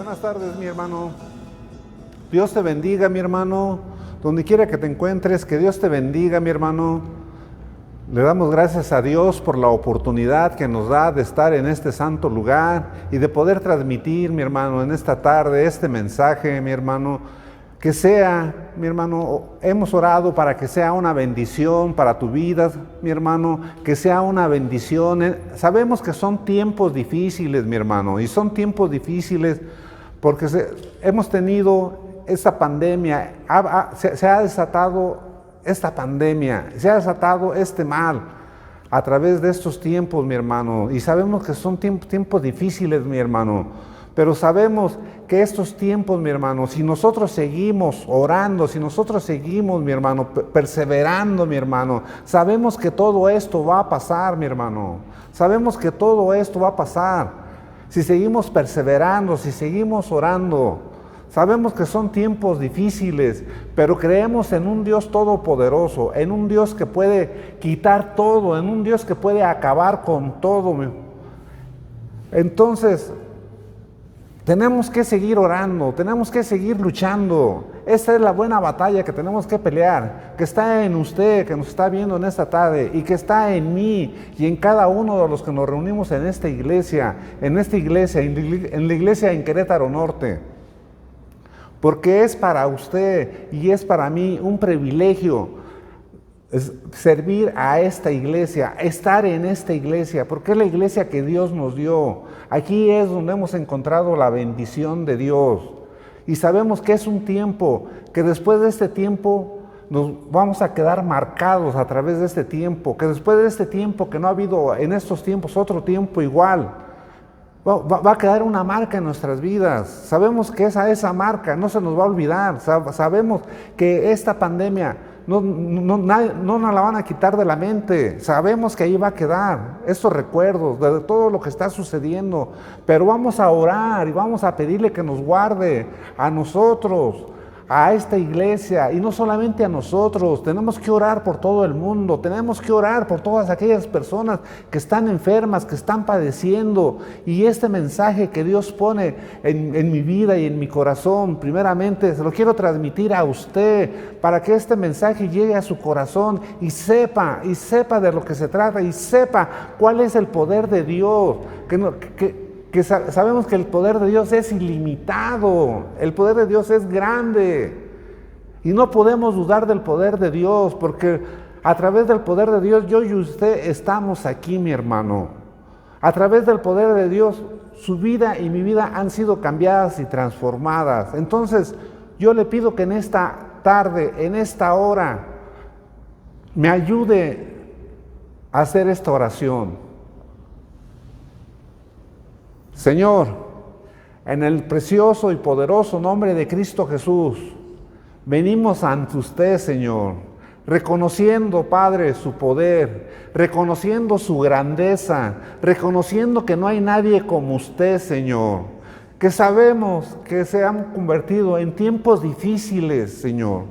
Buenas tardes, mi hermano. Dios te bendiga, mi hermano. Donde quiera que te encuentres, que Dios te bendiga, mi hermano. Le damos gracias a Dios por la oportunidad que nos da de estar en este santo lugar y de poder transmitir, mi hermano, en esta tarde este mensaje, mi hermano. Que sea, mi hermano, hemos orado para que sea una bendición para tu vida, mi hermano, que sea una bendición. Sabemos que son tiempos difíciles, mi hermano, y son tiempos difíciles porque hemos tenido esta pandemia, se ha desatado esta pandemia, se ha desatado este mal a través de estos tiempos, mi hermano, y sabemos que son tiempos difíciles, mi hermano. Pero sabemos que estos tiempos, mi hermano, si nosotros seguimos orando, si nosotros seguimos, mi hermano, perseverando, mi hermano, sabemos que todo esto va a pasar, mi hermano. Sabemos que todo esto va a pasar. Si seguimos perseverando, si seguimos orando, sabemos que son tiempos difíciles, pero creemos en un Dios todopoderoso, en un Dios que puede quitar todo, en un Dios que puede acabar con todo. Entonces, tenemos que seguir orando, tenemos que seguir luchando. Esta es la buena batalla que tenemos que pelear, que está en usted, que nos está viendo en esta tarde, y que está en mí y en cada uno de los que nos reunimos en esta iglesia, en la iglesia en Querétaro Norte. Porque es para usted y es para mí un privilegio servir a esta iglesia, estar en esta iglesia, porque es la iglesia que Dios nos dio. Aquí es donde hemos encontrado la bendición de Dios. Y sabemos que es un tiempo, que después de este tiempo nos vamos a quedar marcados a través de este tiempo, que después de este tiempo, que no ha habido en estos tiempos otro tiempo igual, va a quedar una marca en nuestras vidas. Sabemos que esa marca no se nos va a olvidar. Sabemos que esta pandemia no nos la van a quitar de la mente. Sabemos que ahí va a quedar estos recuerdos de todo lo que está sucediendo, pero vamos a orar y vamos a pedirle que nos guarde a nosotros, a esta iglesia, y no solamente a nosotros. Tenemos que orar por todo el mundo, tenemos que orar por todas aquellas personas que están enfermas, que están padeciendo, y este mensaje que Dios pone en mi vida y en mi corazón, primeramente se lo quiero transmitir a usted, para que este mensaje llegue a su corazón y sepa de lo que se trata, y sepa cuál es el poder de Dios, que sabemos que el poder de Dios es ilimitado, el poder de Dios es grande, y no podemos dudar del poder de Dios, porque a través del poder de Dios yo y usted estamos aquí, mi hermano. A través del poder de Dios, su vida y mi vida han sido cambiadas y transformadas. Entonces, yo le pido que en esta tarde, en esta hora, me ayude a hacer esta oración. Señor, en el precioso y poderoso nombre de Cristo Jesús, venimos ante usted, Señor, reconociendo, Padre, su poder, reconociendo su grandeza, reconociendo que no hay nadie como usted, Señor, que sabemos que se han convertido en tiempos difíciles, Señor,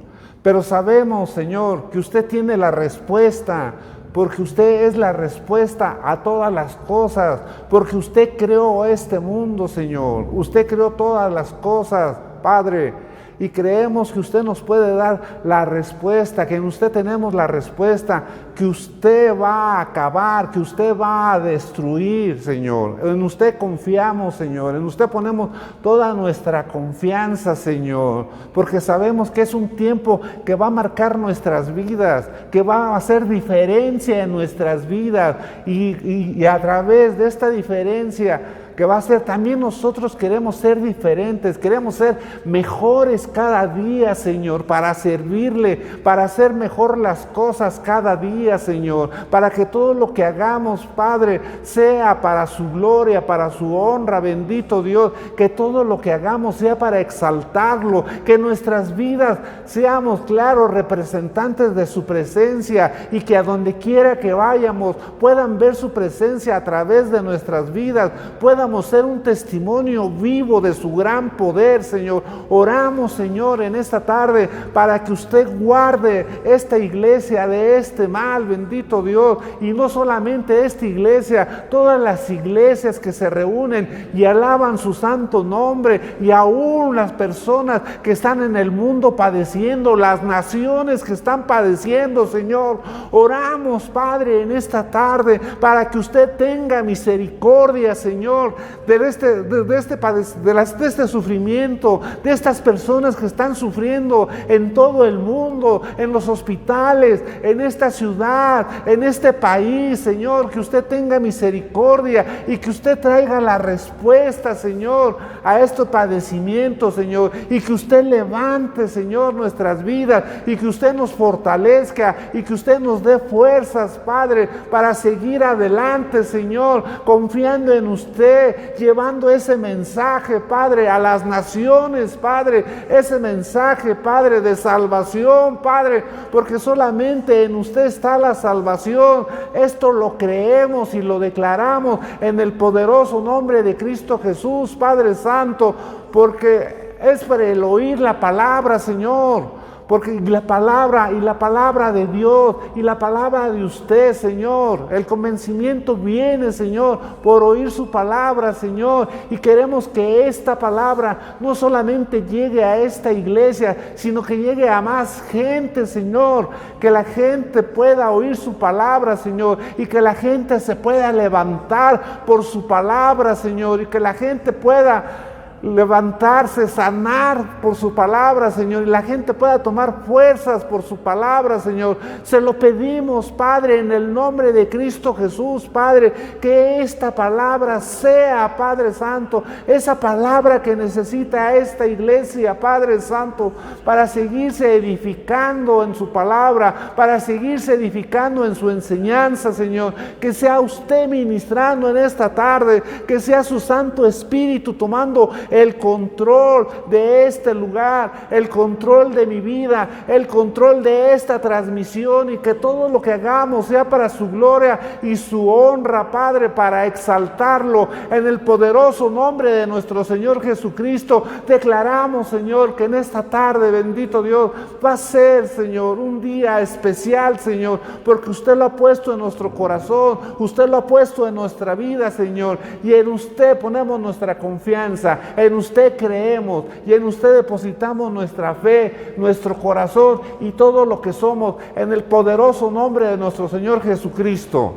pero sabemos, Señor, que usted tiene la respuesta, porque usted es la respuesta a todas las cosas, porque usted creó este mundo, Señor. Usted creó todas las cosas, Padre, y creemos que usted nos puede dar la respuesta, que en usted tenemos la respuesta, que usted va a acabar, que usted va a destruir, Señor. En usted confiamos, Señor, en usted ponemos toda nuestra confianza, Señor, porque sabemos que es un tiempo que va a marcar nuestras vidas, que va a hacer diferencia en nuestras vidas, y a través de esta diferencia que va a ser, también nosotros queremos ser diferentes, queremos ser mejores cada día, Señor, para servirle, para hacer mejor las cosas cada día, Señor, para que todo lo que hagamos, Padre, sea para su gloria, para su honra, bendito Dios, que todo lo que hagamos sea para exaltarlo, que nuestras vidas seamos claros representantes de su presencia, y que a donde quiera que vayamos puedan ver su presencia a través de nuestras vidas, puedan podamos ser un testimonio vivo de su gran poder, Señor. Oramos, Señor, en esta tarde para que usted guarde esta iglesia de este mal, bendito Dios. Y no solamente esta iglesia, todas las iglesias que se reúnen y alaban su santo nombre, y aún las personas que están en el mundo padeciendo, las naciones que están padeciendo, Señor. Oramos, Padre, en esta tarde para que usted tenga misericordia, Señor, de este sufrimiento, de estas personas que están sufriendo en todo el mundo, en los hospitales, en esta ciudad, en este país, Señor. Que usted tenga misericordia y que usted traiga la respuesta, Señor, a estos padecimientos, Señor, y que usted levante, Señor, nuestras vidas, y que usted nos fortalezca, y que usted nos dé fuerzas, Padre, para seguir adelante, Señor, confiando en usted, llevando ese mensaje, Padre, a las naciones, Padre, ese mensaje, Padre, de salvación, Padre, porque solamente en usted está la salvación. Esto lo creemos y lo declaramos en el poderoso nombre de Cristo Jesús, Padre Santo, porque es para el oír la palabra, Señor. Porque la palabra de Dios y la palabra de usted, Señor, el convencimiento viene, Señor, por oír su palabra, Señor. Y queremos que esta palabra no solamente llegue a esta iglesia, sino que llegue a más gente, Señor. Que la gente pueda oír su palabra, Señor, y que la gente se pueda levantar por su palabra, Señor, y que la gente pueda levantarse, sanar por su palabra, Señor, y la gente pueda tomar fuerzas por su palabra, Señor. Se lo pedimos, Padre, en el nombre de Cristo Jesús, Padre, que esta palabra sea, Padre Santo, esa palabra que necesita esta iglesia, Padre Santo, para seguirse edificando en su palabra, para seguirse edificando en su enseñanza, Señor. Que sea usted ministrando en esta tarde, que sea su Santo Espíritu tomando el control de este lugar, el control de mi vida, el control de esta transmisión, y que todo lo que hagamos sea para su gloria y su honra, Padre, para exaltarlo en el poderoso nombre de nuestro Señor Jesucristo. Declaramos, Señor, que en esta tarde, bendito Dios, va a ser, Señor, un día especial, Señor, porque usted lo ha puesto en nuestro corazón, usted lo ha puesto en nuestra vida, Señor, y en usted ponemos nuestra confianza, en usted creemos y en usted depositamos nuestra fe, nuestro corazón y todo lo que somos, en el poderoso nombre de nuestro Señor Jesucristo.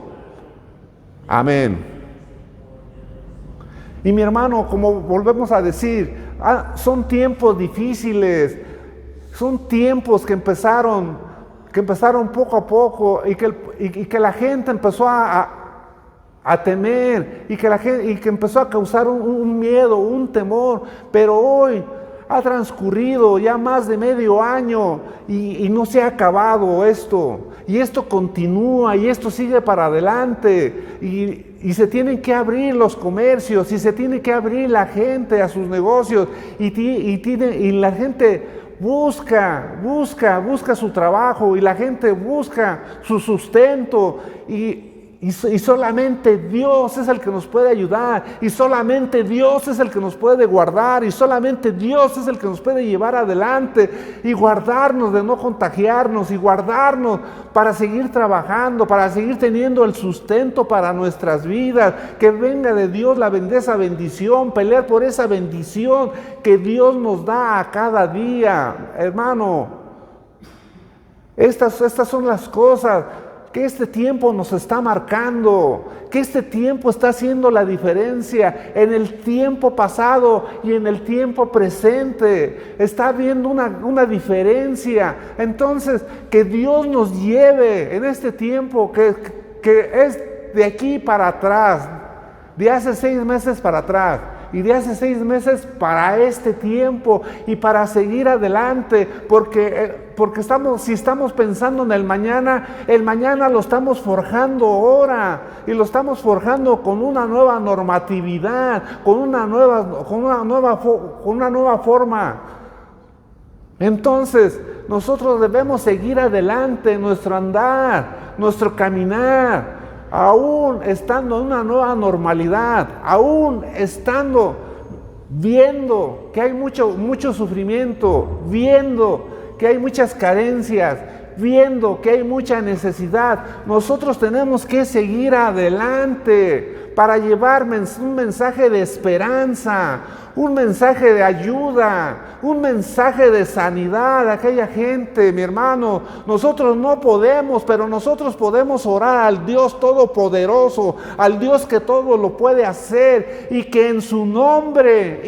Amén. Y mi hermano, como volvemos a decir, son tiempos difíciles, son tiempos que empezaron poco a poco, y que la gente empezó a temer, y que empezó a causar un miedo, un temor. Pero hoy ha transcurrido ya más de medio año y no se ha acabado esto, y esto continúa, y esto sigue para adelante, y se tienen que abrir los comercios, y se tiene que abrir la gente a sus negocios, y la gente busca su trabajo, y la gente busca su sustento, y solamente Dios es el que nos puede ayudar, y solamente Dios es el que nos puede guardar, y solamente Dios es el que nos puede llevar adelante y guardarnos de no contagiarnos, y guardarnos para seguir trabajando, para seguir teniendo el sustento para nuestras vidas. Que venga de Dios esa bendición, pelear por esa bendición que Dios nos da a cada día, hermano. Estas son las cosas que este tiempo nos está marcando, que este tiempo está haciendo la diferencia en el tiempo pasado y en el tiempo presente. Está habiendo una diferencia. Entonces, que Dios nos lleve en este tiempo que es de aquí para atrás, de hace 6 meses para atrás, y de hace 6 meses para este tiempo, y para seguir adelante, porque si estamos pensando en el mañana lo estamos forjando ahora, y lo estamos forjando con una nueva normatividad, con una nueva forma. Entonces, nosotros debemos seguir adelante en nuestro andar, nuestro caminar. aún estando en una nueva normalidad, aún estando viendo que hay mucho sufrimiento, viendo que hay muchas carencias, viendo que hay mucha necesidad, nosotros tenemos que seguir adelante para llevar un mensaje de esperanza, un mensaje de ayuda, un mensaje de sanidad a aquella gente, mi hermano. Nosotros no podemos, pero nosotros podemos orar al Dios Todopoderoso, al Dios que todo lo puede hacer, y que en su nombre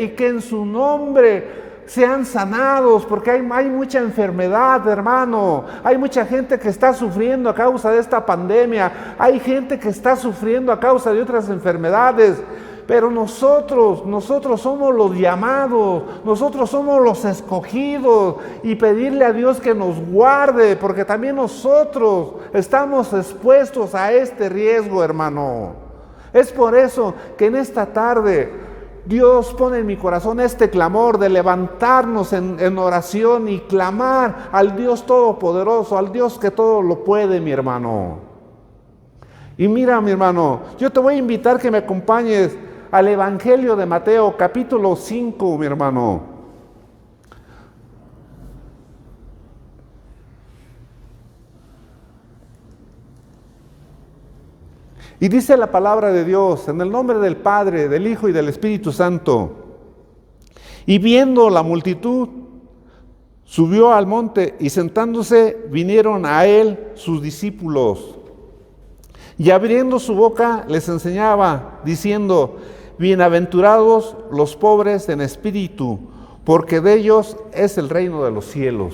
sean sanados, porque hay mucha enfermedad, hermano. Hay mucha gente que está sufriendo a causa de esta pandemia. Hay gente que está sufriendo a causa de otras enfermedades. Pero nosotros somos los llamados, nosotros somos los escogidos, y pedirle a Dios que nos guarde, porque también nosotros estamos expuestos a este riesgo, hermano. Es por eso que en esta tarde Dios pone en mi corazón este clamor de levantarnos en oración y clamar al Dios Todopoderoso, al Dios que todo lo puede, mi hermano. Y mira, mi hermano, yo te voy a invitar que me acompañes al Evangelio de Mateo, capítulo 5, mi hermano. Y dice la palabra de Dios, en el nombre del Padre, del Hijo y del Espíritu Santo. Y viendo la multitud, subió al monte, y sentándose vinieron a él sus discípulos. Y abriendo su boca les enseñaba, diciendo: bienaventurados los pobres en espíritu, porque de ellos es el reino de los cielos.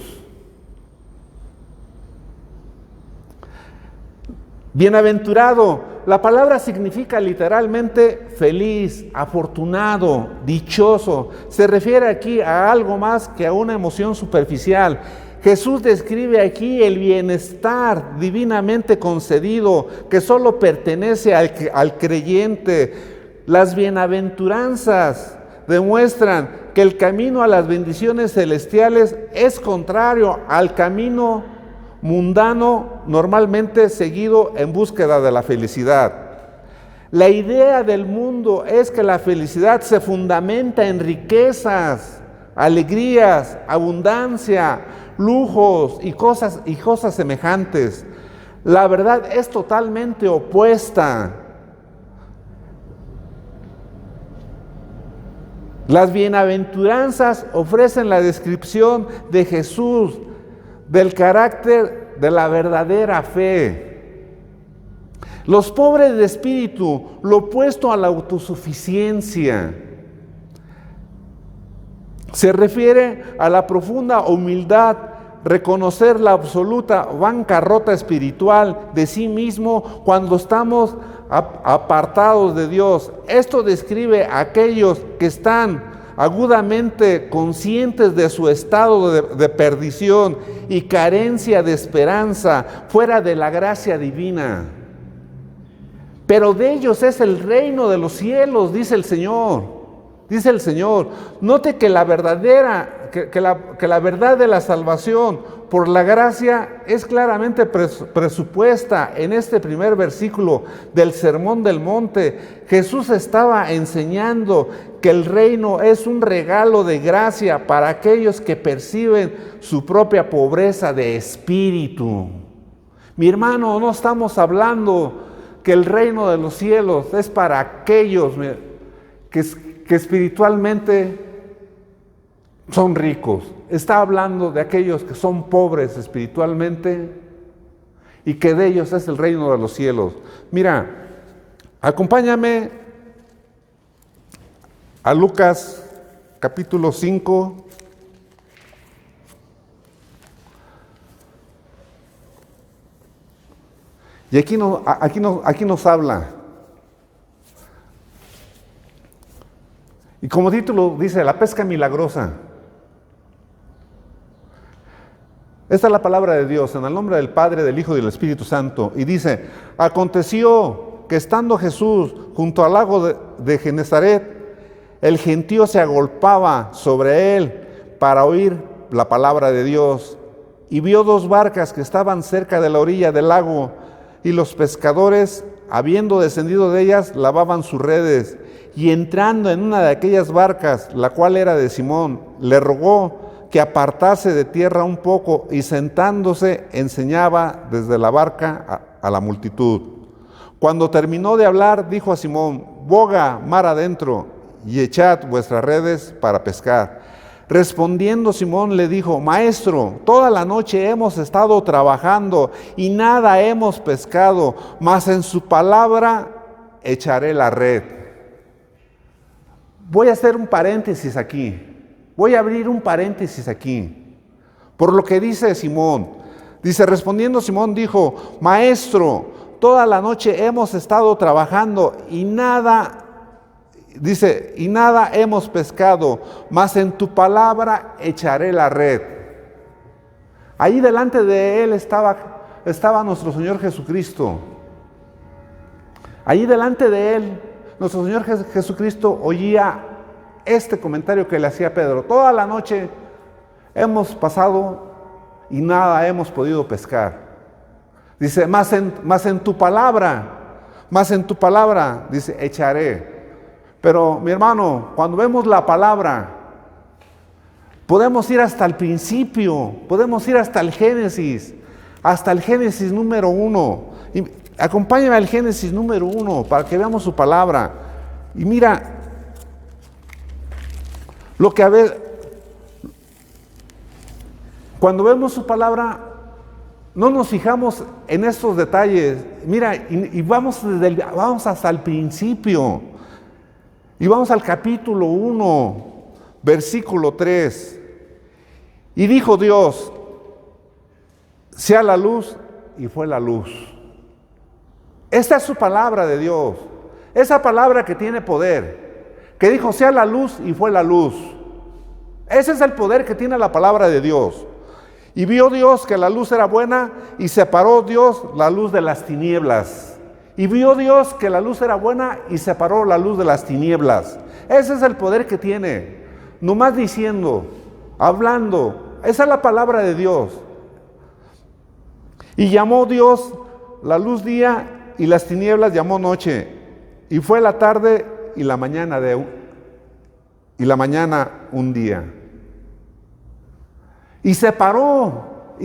Bienaventurado, la palabra significa literalmente feliz, afortunado, dichoso. Se refiere aquí a algo más que a una emoción superficial. Jesús describe aquí el bienestar divinamente concedido que solo pertenece al creyente. Las bienaventuranzas demuestran que el camino a las bendiciones celestiales es contrario al camino mundano normalmente seguido en búsqueda de la felicidad. La idea del mundo es que la felicidad se fundamenta en riquezas, alegrías, abundancia, lujos y cosas semejantes. La verdad es totalmente opuesta. Las bienaventuranzas ofrecen la descripción de Jesús, del carácter de la verdadera fe. Los pobres de espíritu, lo opuesto a la autosuficiencia. Se refiere a la profunda humildad, reconocer la absoluta bancarrota espiritual de sí mismo cuando estamos apartados de Dios. Esto describe a aquellos que están agudamente conscientes de su estado de perdición y carencia de esperanza fuera de la gracia divina. Pero de ellos es el reino de los cielos, dice el Señor. Dice el Señor. Note que la verdad de la salvación por la gracia es claramente presupuesta en este primer versículo del Sermón del Monte. Jesús estaba enseñando que el reino es un regalo de gracia para aquellos que perciben su propia pobreza de espíritu. Mi hermano, no estamos hablando que el reino de los cielos es para aquellos que espiritualmente son ricos. Está hablando de aquellos que son pobres espiritualmente y que de ellos es el reino de los cielos. Mira, acompáñame a Lucas capítulo 5. Y aquí nos habla. Y como título dice, la pesca milagrosa. Esta es la palabra de Dios, en el nombre del Padre, del Hijo y del Espíritu Santo. Y dice: aconteció que estando Jesús junto al lago de Genezaret, el gentío se agolpaba sobre él para oír la palabra de Dios. Y vio dos barcas que estaban cerca de la orilla del lago, y los pescadores habiendo descendido de ellas, lavaban sus redes. Y entrando en una de aquellas barcas, la cual era de Simón, le rogó que apartase de tierra un poco, y sentándose enseñaba desde la barca a la multitud. Cuando terminó de hablar, dijo a Simón: boga mar adentro y echad vuestras redes para pescar. Respondiendo Simón le dijo: Maestro, toda la noche hemos estado trabajando y nada hemos pescado, mas en su palabra echaré la red. Voy a hacer un paréntesis aquí. Voy a abrir un paréntesis aquí. Por lo que dice Simón. Dice, respondiendo Simón dijo: Maestro, toda la noche hemos estado trabajando y nada hemos pescado, mas en tu palabra echaré la red. Ahí delante de él estaba nuestro Señor Jesucristo. Ahí delante de él, nuestro Señor Jesucristo oía este comentario que le hacía Pedro: toda la noche hemos pasado y nada hemos podido pescar. Dice, más en tu palabra, dice, echaré. Pero mi hermano, cuando vemos la palabra, podemos ir hasta el principio, podemos ir hasta el Génesis número 1. Y acompáñame al Génesis número 1 para que veamos su palabra. Y mira, cuando vemos su palabra, no nos fijamos en estos detalles. Mira, y vamos hasta el principio. Y vamos al capítulo 1, versículo 3. Y dijo Dios: sea la luz, y fue la luz. Esta es su palabra de Dios. Esa palabra que tiene poder. Que dijo: sea la luz, y fue la luz. Ese es el poder que tiene la palabra de Dios. Y vio Dios que la luz era buena, y separó Dios la luz de las tinieblas. Y vio Dios que la luz era buena, y separó la luz de las tinieblas. Ese es el poder que tiene. Nomás diciendo, hablando. Esa es la palabra de Dios. Y llamó Dios la luz día, y las tinieblas llamó noche. Y fue la tarde y la mañana un día. Y separó.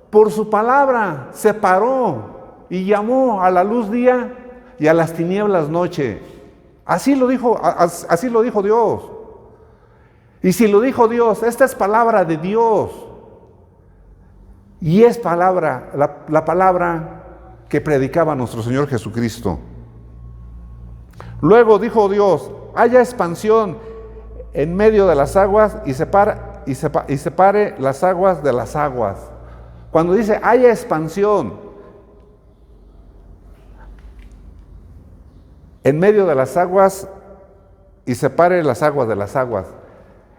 Por su palabra separó. Y llamó a la luz día y a las tinieblas noche. Así lo dijo Dios. Y si lo dijo Dios, esta es palabra de Dios. Y es la palabra que predicaba nuestro Señor Jesucristo. Luego dijo Dios: haya expansión en medio de las aguas y separe las aguas de las aguas. Cuando dice haya expansión en medio de las aguas y separe las aguas de las aguas.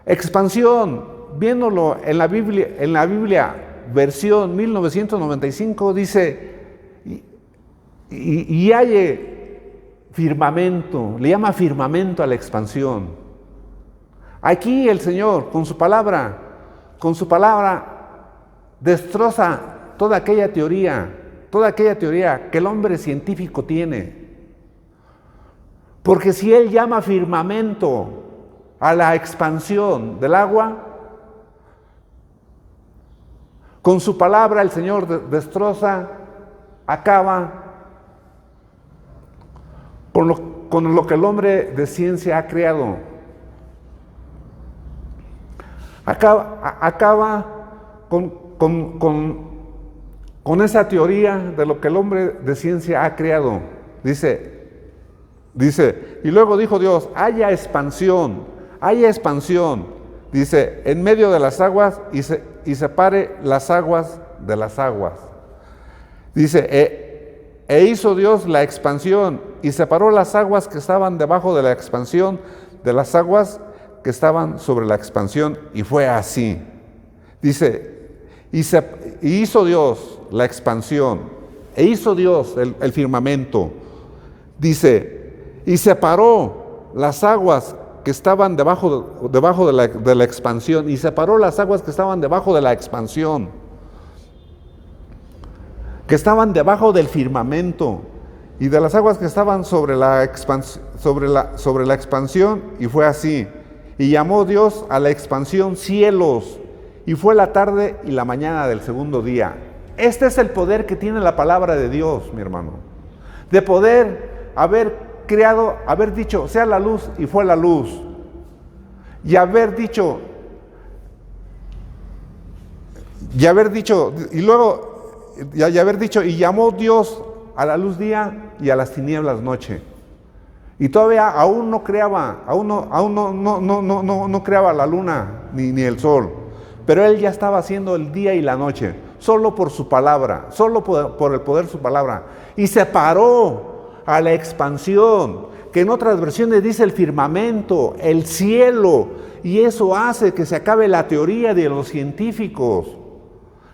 Expansión, viéndolo en la Biblia versión 1995, dice, y hay firmamento, le llama firmamento a la expansión. Aquí el Señor, con su palabra, destroza toda aquella teoría que el hombre científico tiene. Porque si Él llama firmamento a la expansión del agua, con su palabra el Señor destroza, acaba con lo que el hombre de ciencia ha creado. Acaba con esa teoría de lo que el hombre de ciencia ha creado. Dice, y luego dijo Dios: haya expansión, dice, en medio de las aguas y separe las aguas de las aguas. Dice, e hizo Dios la expansión y separó las aguas que estaban debajo de la expansión de las aguas que estaban sobre la expansión, y fue así. Dice, y hizo Dios la expansión, e hizo Dios el firmamento. Dice, y separó las aguas que estaban debajo de la expansión, y separó las aguas que estaban debajo de la expansión, que estaban debajo del firmamento, y de las aguas que estaban sobre la expansión, y fue así. Y llamó Dios a la expansión cielos, y fue la tarde y la mañana del segundo día. Este es el poder que tiene la palabra de Dios, mi hermano, de poder haber creado, haber dicho, sea la luz, y fue la luz, y haber dicho, y luego, y haber dicho, y llamó Dios a la luz día y a las tinieblas noche. Y todavía aún no creaba, no creaba la luna ni el sol, pero Él ya estaba haciendo el día y la noche, solo por su palabra, solo por el poder de su palabra. Y separó a la expansión, que en otras versiones dice el firmamento, el cielo, y eso hace que se acabe la teoría de los científicos.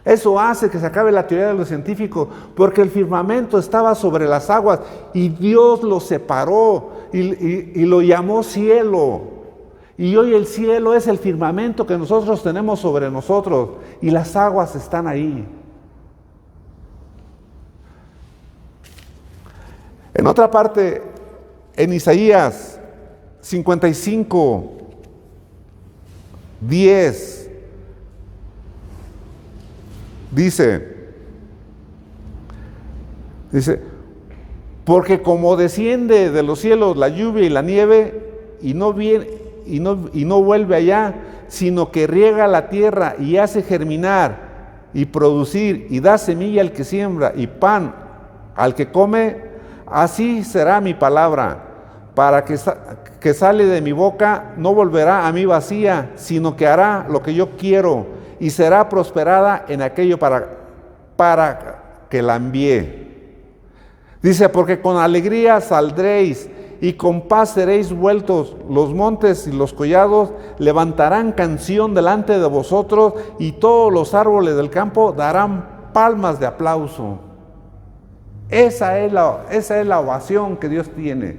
Eso hace que se acabe la teoría de los científicos, porque el firmamento estaba sobre las aguas y Dios lo separó y lo llamó cielo. Y hoy el cielo es el firmamento que nosotros tenemos sobre nosotros y las aguas están ahí. En otra parte, en Isaías 55, 10, dice, porque como desciende de los cielos la lluvia y la nieve, y no vuelve allá, sino que riega la tierra y hace germinar y producir, y da semilla al que siembra y pan al que come, así será mi palabra, para que sale de mi boca, no volverá a mí vacía, sino que hará lo que yo quiero, y será prosperada en aquello para que la envíe. Dice, porque con alegría saldréis y con paz seréis vueltos. Los montes y los collados levantarán canción delante de vosotros, y todos los árboles del campo darán palmas de aplauso. Esa es la ovación que Dios tiene.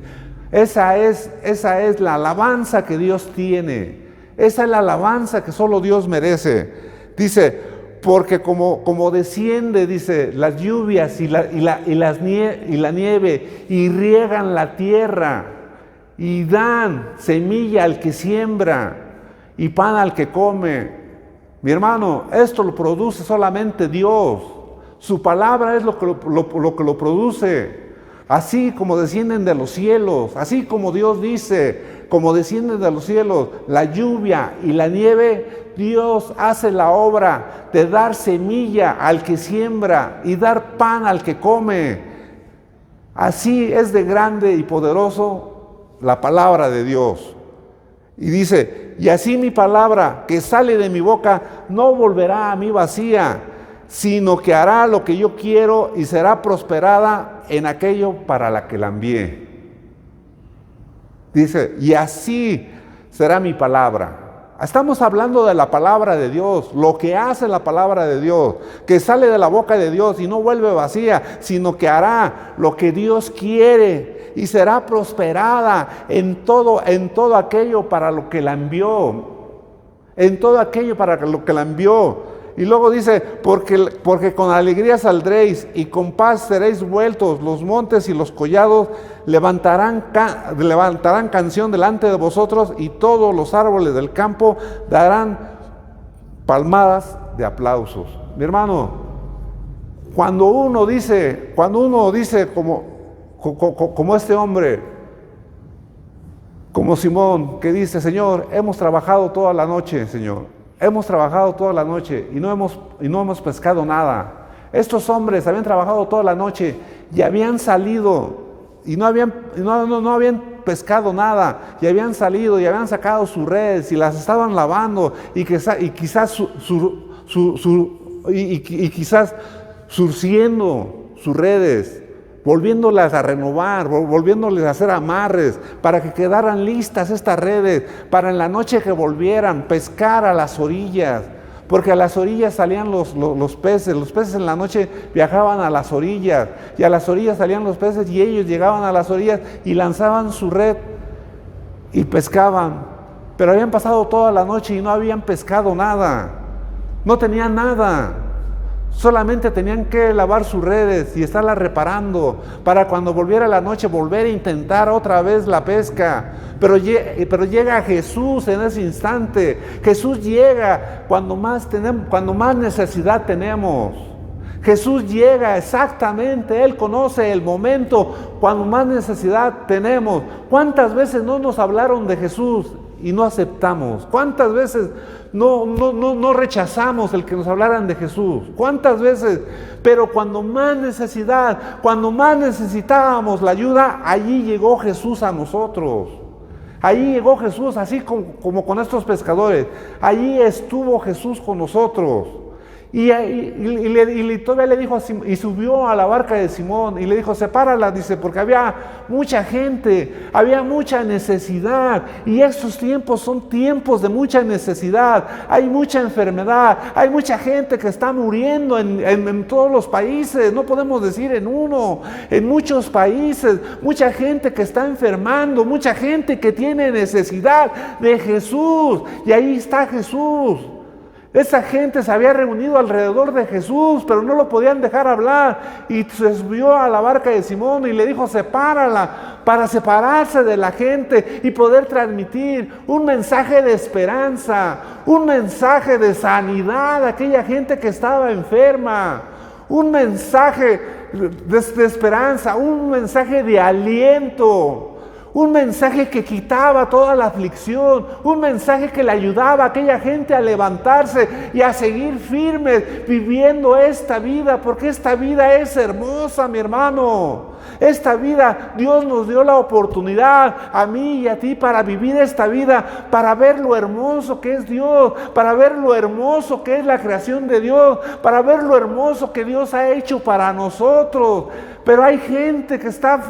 Esa es la alabanza que Dios tiene. Esa es la alabanza que solo Dios merece. Dice, porque como desciende, dice, las lluvias y la nieve, y riegan la tierra, y dan semilla al que siembra, y pan al que come. Mi hermano, esto lo produce solamente Dios. Su palabra es lo que lo produce. Así como descienden de los cielos, así como Dios dice, como descienden de los cielos la lluvia y la nieve, Dios hace la obra de dar semilla al que siembra y dar pan al que come. Así es de grande y poderoso la palabra de Dios. Y dice, y así mi palabra que sale de mi boca no volverá a mí vacía, sino que hará lo que yo quiero y será prosperada en aquello para la que la envié. Dice, y así será mi palabra. Estamos hablando de la palabra de Dios, lo que hace la palabra de Dios, que sale de la boca de Dios y no vuelve vacía, sino que hará lo que Dios quiere y será prosperada en todo aquello para lo que la envió. En todo aquello para lo que la envió. Y luego dice, porque con alegría saldréis y con paz seréis vueltos. Los montes y los collados levantarán canción delante de vosotros, y todos los árboles del campo darán palmadas de aplausos. Mi hermano, cuando uno dice como este hombre, como Simón, que dice, Señor, hemos trabajado toda la noche, Señor. Hemos trabajado toda la noche y no hemos pescado nada. Estos hombres habían trabajado toda la noche y habían salido y no habían pescado nada, y habían salido y habían sacado sus redes y las estaban lavando y quizás surciendo sus redes, volviéndolas a renovar, volviéndoles a hacer amarres para que quedaran listas estas redes, para en la noche que volvieran pescar a las orillas, porque a las orillas salían los peces en la noche viajaban a las orillas, y a las orillas salían los peces, y ellos llegaban a las orillas y lanzaban su red y pescaban, pero habían pasado toda la noche y no habían pescado nada, no tenían nada. Solamente tenían que lavar sus redes y estarlas reparando para cuando volviera la noche volver a intentar otra vez la pesca. Pero llega Jesús en ese instante. Jesús llega cuando más necesidad tenemos. Jesús llega exactamente, Él conoce el momento cuando más necesidad tenemos. ¿Cuántas veces no nos hablaron de Jesús y no aceptamos? ¿Cuántas veces no rechazamos el que nos hablaran de Jesús? ¿Cuántas veces? Pero cuando más necesidad, cuando más necesitábamos la ayuda, allí llegó Jesús a nosotros. Allí llegó Jesús, así como con estos pescadores. Allí estuvo Jesús con nosotros. Y todavía le dijo, y subió a la barca de Simón y le dijo, sepárala, dice, porque había mucha gente, había mucha necesidad, y estos tiempos son tiempos de mucha necesidad, hay mucha enfermedad, hay mucha gente que está muriendo en todos los países, no podemos decir en uno, en muchos países, mucha gente que está enfermando, mucha gente que tiene necesidad de Jesús, y ahí está Jesús. Esa gente se había reunido alrededor de Jesús, pero no lo podían dejar hablar, y se subió a la barca de Simón y le dijo, sepárala, para separarse de la gente y poder transmitir un mensaje de esperanza, un mensaje de sanidad a aquella gente que estaba enferma, un mensaje de esperanza, un mensaje de aliento. Un mensaje que quitaba toda la aflicción, un mensaje que le ayudaba a aquella gente a levantarse y a seguir firmes viviendo esta vida, porque esta vida es hermosa, mi hermano. Esta vida, Dios nos dio la oportunidad a mí y a ti para vivir esta vida, para ver lo hermoso que es Dios, para ver lo hermoso que es la creación de Dios, para ver lo hermoso que Dios ha hecho para nosotros. Pero hay gente que está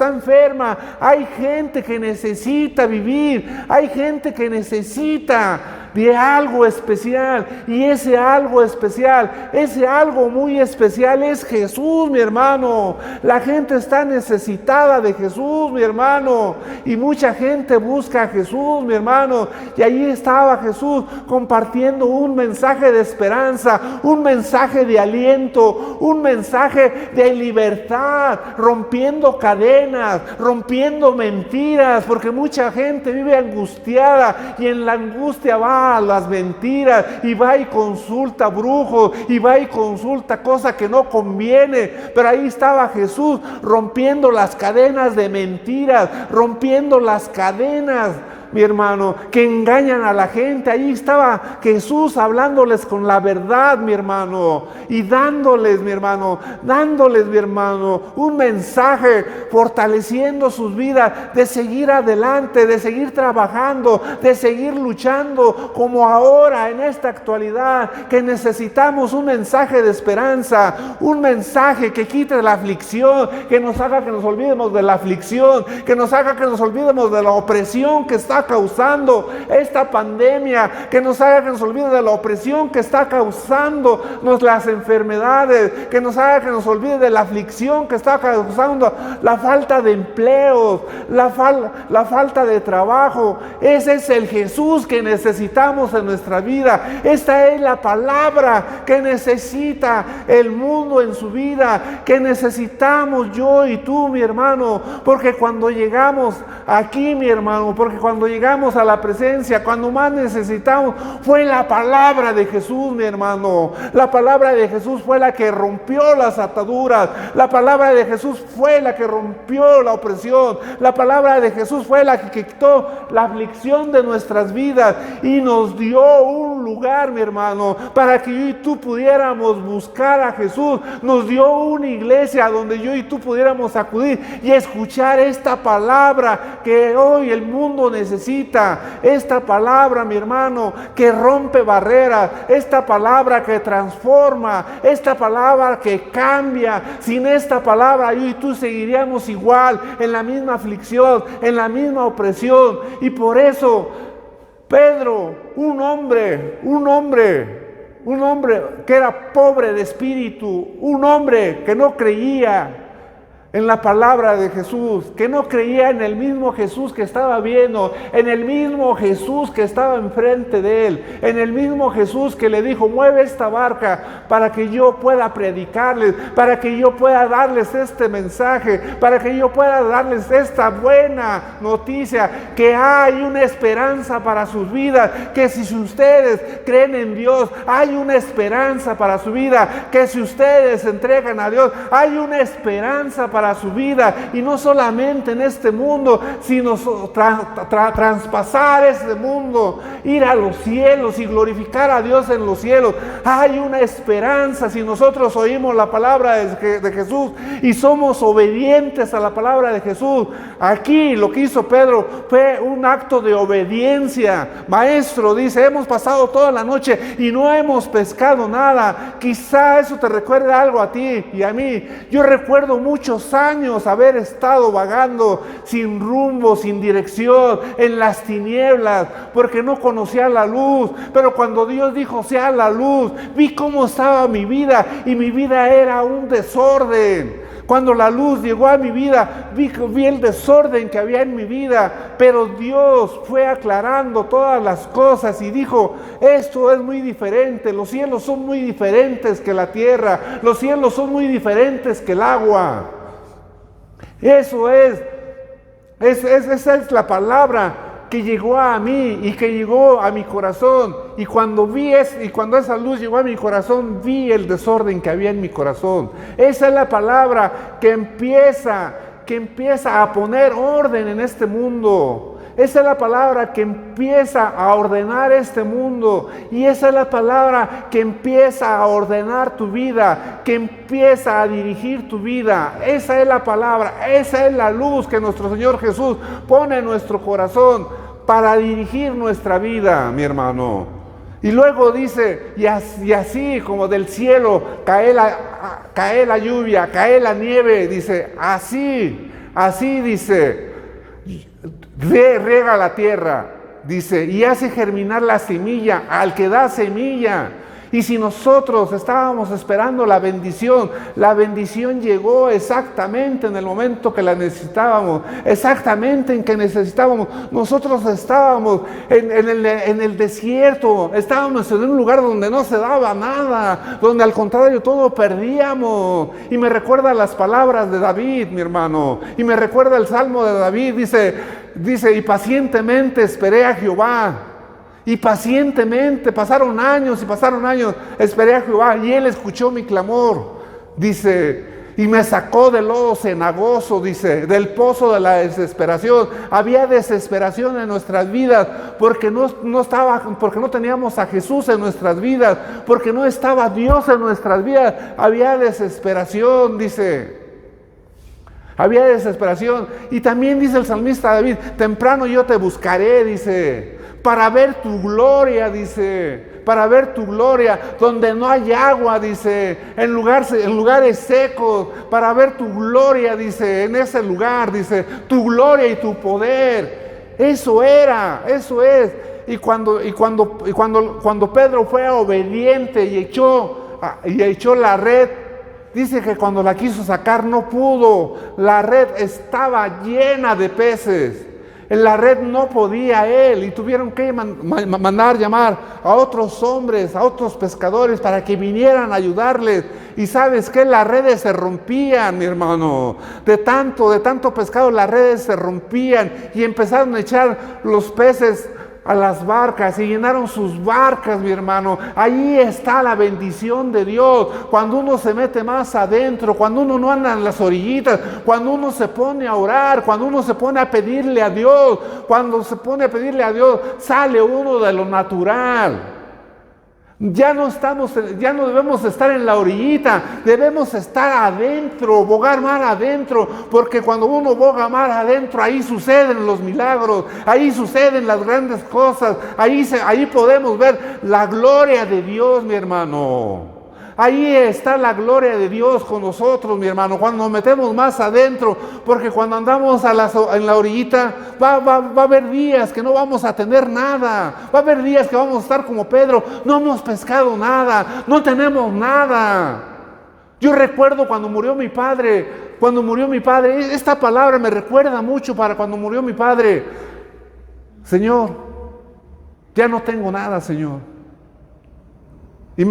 enferma, hay gente que necesita vivir, hay gente que necesita de algo especial, y ese algo especial, ese algo muy especial es Jesús, mi hermano. La gente está necesitada de Jesús, mi hermano, y mucha gente busca a Jesús, mi hermano, y allí estaba Jesús compartiendo un mensaje de esperanza, un mensaje de aliento, un mensaje de libertad, rompiendo cadenas, rompiendo mentiras, porque mucha gente vive angustiada y en la angustia va a las mentiras y va y consulta brujos y va y consulta cosas que no conviene. Pero ahí estaba Jesús rompiendo las cadenas de mentiras, rompiendo las cadenas, mi hermano, que engañan a la gente. Ahí estaba Jesús hablándoles con la verdad, mi hermano, y dándoles, mi hermano, un mensaje, fortaleciendo sus vidas, de seguir adelante, de seguir trabajando, de seguir luchando, como ahora en esta actualidad, que necesitamos un mensaje de esperanza, un mensaje que quite la aflicción, que nos haga que nos olvidemos de la aflicción, que nos haga que nos olvidemos de la opresión que está causando esta pandemia, que nos haga que nos olvide de la opresión que está causando las enfermedades, que nos haga que nos olvide de la aflicción que está causando la falta de empleos, la falta de trabajo. Ese es el Jesús que necesitamos en nuestra vida. Esta es la palabra que necesita el mundo en su vida, que necesitamos yo y tú, mi hermano, porque cuando llegamos aquí, mi hermano, porque cuando llegamos a la presencia, cuando más necesitamos, fue la palabra de Jesús, mi hermano. La palabra de Jesús fue la que rompió las ataduras. La palabra de Jesús fue la que rompió la opresión. La palabra de Jesús fue la que quitó la aflicción de nuestras vidas y nos dio un lugar, mi hermano, para que yo y tú pudiéramos buscar a Jesús. Nos dio una iglesia donde yo y tú pudiéramos acudir y escuchar esta palabra que hoy el mundo necesita. Esta palabra, mi hermano, que rompe barreras, esta palabra que transforma, esta palabra que cambia. Sin esta palabra yo y tú seguiríamos igual, en la misma aflicción, en la misma opresión. Y por eso Pedro, un hombre que era pobre de espíritu, un hombre que no creía, en la palabra de Jesús, que no creía en el mismo Jesús que estaba viendo, en el mismo Jesús que estaba enfrente de él, en el mismo Jesús que le dijo, mueve esta barca para que yo pueda predicarles, para que yo pueda darles este mensaje, para que yo pueda darles esta buena noticia, que hay una esperanza para sus vidas, que si ustedes creen en Dios, hay una esperanza para su vida, que si ustedes se entregan a Dios, hay una esperanza para su vida, y no solamente en este mundo, sino traspasar este mundo, ir a los cielos y glorificar a Dios en los cielos. Hay una esperanza si nosotros oímos la palabra de Jesús y somos obedientes a la palabra de Jesús. Aquí lo que hizo Pedro fue un acto de obediencia. Maestro, dice, hemos pasado toda la noche y no hemos pescado nada. Quizá eso te recuerde algo a ti y a mí. Yo recuerdo muchos años haber estado vagando sin rumbo, sin dirección, en las tinieblas, porque no conocía la luz. Pero cuando Dios dijo sea la luz, vi cómo estaba mi vida, y mi vida era un desorden. Cuando la luz llegó a mi vida, vi el desorden que había en mi vida, pero Dios fue aclarando todas las cosas y dijo, esto es muy diferente, los cielos son muy diferentes que la tierra, los cielos son muy diferentes que el agua. Esa es la palabra que llegó a mí y que llegó a mi corazón. Y cuando esa luz llegó a mi corazón, vi el desorden que había en mi corazón. Esa es la palabra que empieza a poner orden en este mundo. Esa es la palabra que empieza a ordenar este mundo. Y esa es la palabra que empieza a ordenar tu vida, que empieza a dirigir tu vida. Esa es la palabra, esa es la luz que nuestro Señor Jesús pone en nuestro corazón para dirigir nuestra vida, mi hermano. Y luego dice, y así como del cielo cae la lluvia, cae la nieve, dice, así dice, riega la tierra, dice, y hace germinar la semilla al que da semilla. Y si nosotros estábamos esperando la bendición llegó exactamente en el momento que la necesitábamos, exactamente en que necesitábamos. Nosotros estábamos en el desierto, estábamos en un lugar donde no se daba nada, donde al contrario todo perdíamos. Y me recuerda las palabras de David, mi hermano, y me recuerda el Salmo de David, dice, y pacientemente esperé a Jehová. Y pacientemente, pasaron años, esperé a Jehová y Él escuchó mi clamor, dice, y me sacó del lodo cenagoso, dice, del pozo de la desesperación. Había desesperación en nuestras vidas, porque no teníamos a Jesús en nuestras vidas, porque no estaba Dios en nuestras vidas. Había desesperación, dice. Había desesperación. Y también dice el salmista David, temprano yo te buscaré, dice, para ver tu gloria, dice, para ver tu gloria, donde no hay agua, dice, en lugares secos, para ver tu gloria, dice, en ese lugar, dice, tu gloria y tu poder. Eso es. Y cuando Pedro fue obediente y echó la red, dice que cuando la quiso sacar no pudo. La red estaba llena de peces. En la red no podía él, y tuvieron que mandar llamar a otros hombres, a otros pescadores para que vinieran a ayudarles. Y sabes que las redes se rompían, mi hermano. De tanto pescado las redes se rompían y empezaron a echar los peces a las barcas y llenaron sus barcas, mi hermano. Ahí está la bendición de Dios. Cuando uno se mete más adentro, cuando uno no anda en las orillitas, cuando uno se pone a orar, cuando uno se pone a pedirle a Dios, sale uno de lo natural. Ya no debemos estar en la orillita, debemos estar adentro, bogar mar adentro, porque cuando uno boga mar adentro, ahí suceden los milagros, ahí suceden las grandes cosas, ahí podemos ver la gloria de Dios, mi hermano. Ahí está la gloria de Dios con nosotros, mi hermano, cuando nos metemos más adentro, porque cuando andamos en la orillita, va a haber días que no vamos a tener nada, va a haber días que vamos a estar como Pedro, no hemos pescado nada, no tenemos nada. Yo recuerdo cuando murió mi padre, cuando murió mi padre. Esta palabra me recuerda mucho para cuando murió mi padre. Señor, ya no tengo nada, Señor. Y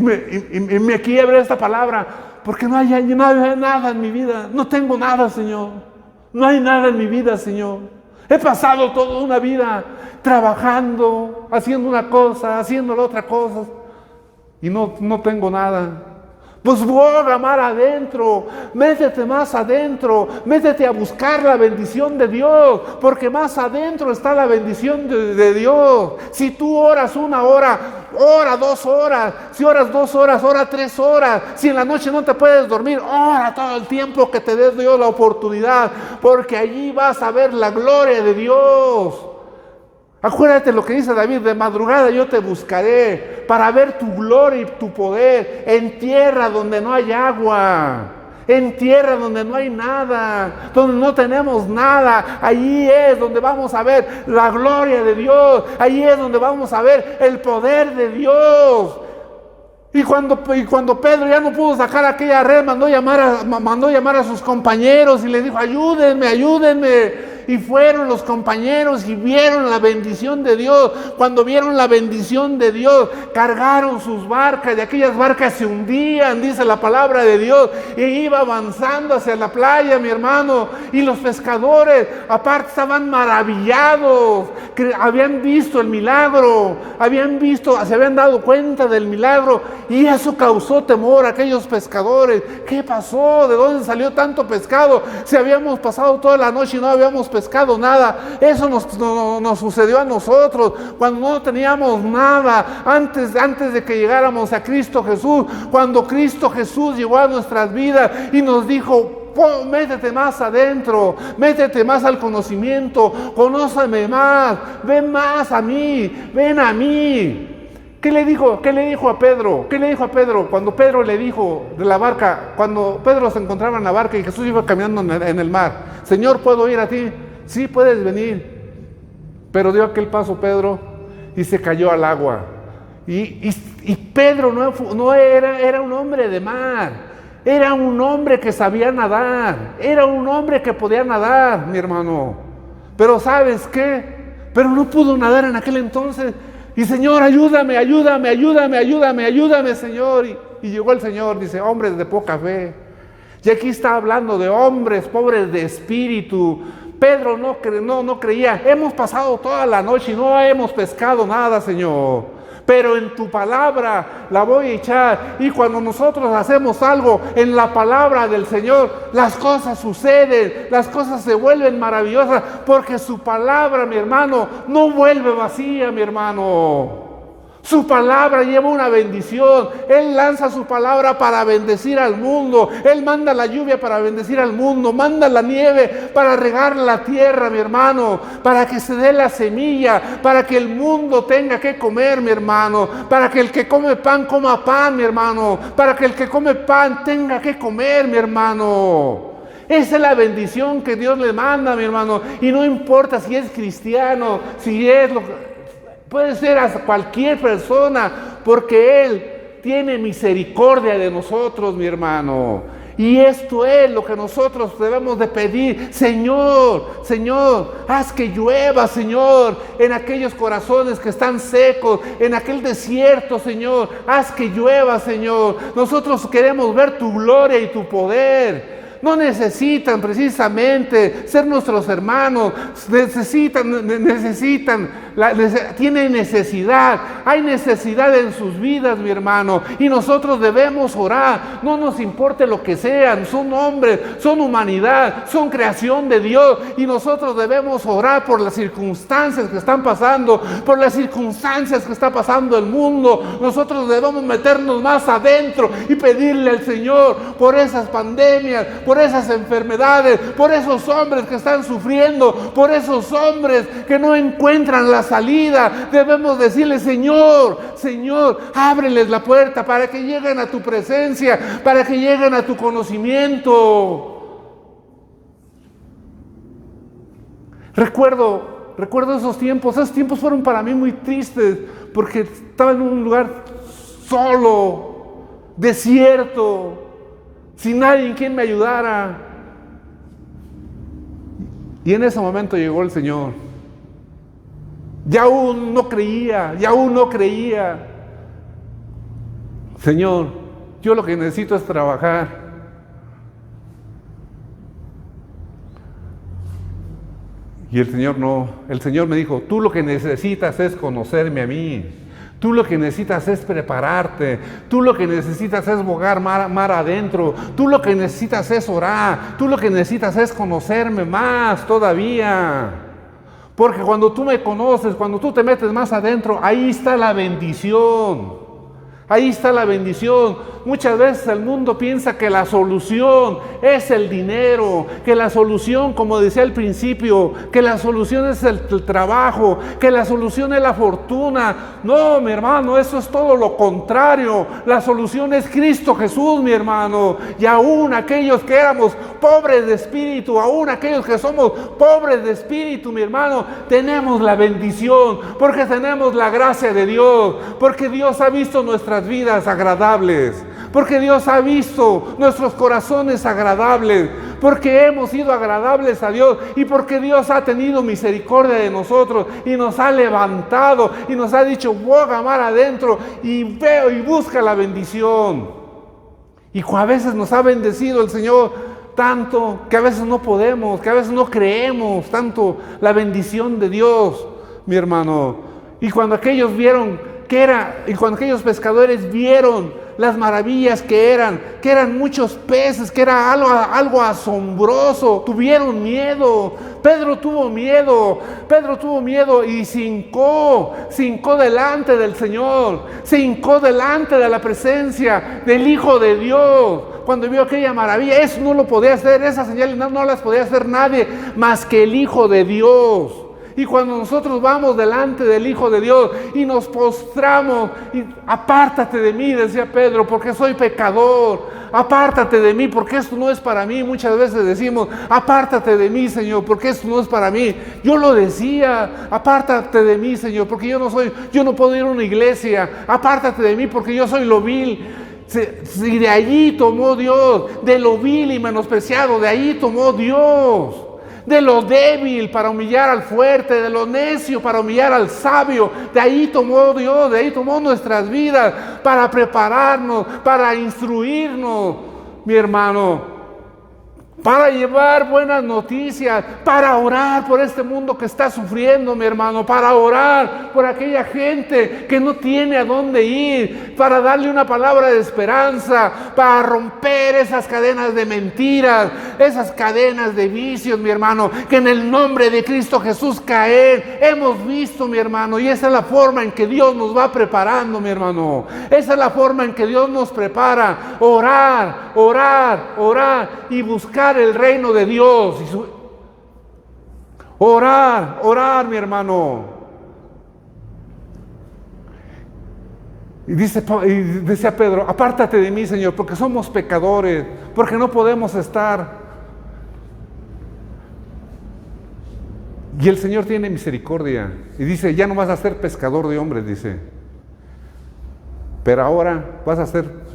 me quiebra esta palabra, porque no hay nada en mi vida. No tengo nada, Señor. No hay nada en mi vida, Señor. He pasado toda una vida trabajando, haciendo una cosa, haciendo la otra cosa, y no tengo nada. Pues boga mar adentro, métete más adentro, métete a buscar la bendición de Dios, porque más adentro está la bendición de Dios. Si tú oras 1 hora, ora 2 horas, si oras 2 horas, ora 3 horas, si en la noche no te puedes dormir, ora todo el tiempo que te dé Dios la oportunidad, porque allí vas a ver la gloria de Dios. Acuérdate lo que dice David: de madrugada yo te buscaré para ver tu gloria y tu poder en tierra donde no hay agua, en tierra donde no hay nada, donde no tenemos nada. Allí es donde vamos a ver la gloria de Dios, allí es donde vamos a ver el poder de Dios. Y cuando Pedro ya no pudo sacar aquella red, mandó llamar a sus compañeros y les dijo: ayúdenme, ayúdenme. Y fueron los compañeros y vieron la bendición de Dios. Cuando vieron la bendición de Dios, cargaron sus barcas, y aquellas barcas se hundían, dice la palabra de Dios, y iba avanzando hacia la playa, mi hermano. Y los pescadores, aparte, estaban maravillados, que habían visto el milagro, se habían dado cuenta del milagro, y eso causó temor a aquellos pescadores. ¿Qué pasó? ¿De dónde salió tanto pescado? Si habíamos pasado toda la noche y no habíamos pescado nada. Eso nos sucedió a nosotros cuando no teníamos nada, antes de que llegáramos a Cristo Jesús. Cuando Cristo Jesús llegó a nuestras vidas y nos dijo: métete más adentro, métete más al conocimiento, conóceme más, ven más a mí, ven a mí. ¿Qué le dijo a Pedro? ¿Qué le dijo a Pedro cuando Pedro le dijo de la barca, cuando Pedro se encontraba en la barca y Jesús iba caminando en el mar? Señor, ¿puedo ir a ti? Sí, puedes venir. Pero dio aquel paso Pedro y se cayó al agua. Y Pedro no era un hombre de mar, era un hombre que sabía nadar, era un hombre que podía nadar, mi hermano. Pero ¿sabes qué? Pero no pudo nadar en aquel entonces. Y Señor, ayúdame, Señor. Y llegó el Señor, dice: hombres de poca fe. Y aquí está hablando de hombres pobres de espíritu. Pedro no creía. Hemos pasado toda la noche y no hemos pescado nada, Señor. Pero en tu palabra la voy a echar. Y cuando nosotros hacemos algo en la palabra del Señor, las cosas suceden, las cosas se vuelven maravillosas, porque su palabra, mi hermano, no vuelve vacía, mi hermano. Su palabra lleva una bendición. Él lanza su palabra para bendecir al mundo. Él manda la lluvia para bendecir al mundo. Manda la nieve para regar la tierra, mi hermano. Para que se dé la semilla. Para que el mundo tenga que comer, mi hermano. Para que el que come pan, coma pan, mi hermano. Para que el que come pan tenga que comer, mi hermano. Esa es la bendición que Dios le manda, mi hermano. Y no importa si es cristiano, si es puede ser a cualquier persona, porque Él tiene misericordia de nosotros, mi hermano. Y esto es lo que nosotros debemos de pedir: Señor, haz que llueva, Señor, en aquellos corazones que están secos, en aquel desierto, Señor, haz que llueva, Señor. Nosotros queremos ver tu gloria y tu poder. No necesitan precisamente ser nuestros hermanos, tienen necesidad, hay necesidad en sus vidas, mi hermano, y nosotros debemos orar. No nos importe lo que sean, son hombres, son humanidad, son creación de Dios, y nosotros debemos orar por las circunstancias que están pasando, por las circunstancias que está pasando el mundo. Nosotros debemos meternos más adentro y pedirle al Señor por esas pandemias, por esas enfermedades, por esos hombres que están sufriendo, por esos hombres que no encuentran la salida. Debemos decirle: Señor, ábreles la puerta para que lleguen a tu presencia, para que lleguen a tu conocimiento. Recuerdo esos tiempos fueron para mí muy tristes, porque estaba en un lugar solo, desierto, sin nadie en quien me ayudara. Y en ese momento llegó el Señor. Y aún no creía, Señor, yo lo que necesito es trabajar. Y el Señor me dijo, tú lo que necesitas es conocerme a mí. Tú lo que necesitas es prepararte. Tú lo que necesitas es bogar mar adentro. Tú lo que necesitas es orar. Tú lo que necesitas es conocerme más todavía. Porque cuando tú me conoces, cuando tú te metes más adentro, ahí está la bendición. Ahí está la bendición. Muchas veces el mundo piensa que la solución es el dinero, que la solución, como decía al principio, que la solución es el trabajo, que la solución es la fortuna. No, mi hermano, eso es todo lo contrario. La solución es Cristo Jesús, mi hermano. Y aún aquellos que éramos pobres de espíritu, aún aquellos que somos pobres de espíritu, mi hermano, tenemos la bendición, porque tenemos la gracia de Dios, porque Dios ha visto nuestras vidas agradables, porque Dios ha visto nuestros corazones agradables, porque hemos sido agradables a Dios y porque Dios ha tenido misericordia de nosotros y nos ha levantado y nos ha dicho, boga mar adentro y veo y busca la bendición. Y a veces nos ha bendecido el Señor tanto que a veces no podemos, que a veces no creemos tanto la bendición de Dios, mi hermano. Y cuando aquellos cuando aquellos pescadores vieron las maravillas que eran muchos peces, que era algo asombroso, tuvieron miedo. Pedro tuvo miedo y se hincó delante del Señor, se hincó delante de la presencia del Hijo de Dios. Cuando vio aquella maravilla, eso no lo podía hacer, esas señales no las podía hacer nadie más que el Hijo de Dios. Y cuando nosotros vamos delante del Hijo de Dios y nos postramos, y apártate de mí, decía Pedro, porque soy pecador. Apártate de mí, porque esto no es para mí. Muchas veces decimos, apártate de mí, Señor, porque esto no es para mí. Yo lo decía, apártate de mí, Señor, porque yo no puedo ir a una iglesia. Apártate de mí, porque yo soy lo vil. Y de allí tomó Dios, de lo vil y menospreciado, de allí tomó Dios. De lo débil para humillar al fuerte, de lo necio para humillar al sabio. De ahí tomó Dios, de ahí tomó nuestras vidas para prepararnos, para instruirnos, mi hermano, para llevar buenas noticias, para orar por este mundo que está sufriendo, mi hermano, para orar por aquella gente que no tiene a dónde ir, para darle una palabra de esperanza, para romper esas cadenas de mentiras, esas cadenas de vicios, mi hermano, que en el nombre de Cristo Jesús caer. Hemos visto, mi hermano, y esa es la forma en que Dios nos va preparando, mi hermano. Esa es la forma en que Dios nos prepara. Orar y buscar el reino de Dios. Orar, mi hermano. Y decía Pedro, apártate de mí, Señor, porque somos pecadores, porque no podemos estar. Y el Señor tiene misericordia y dice, ya no vas a ser pescador de hombres, dice, pero ahora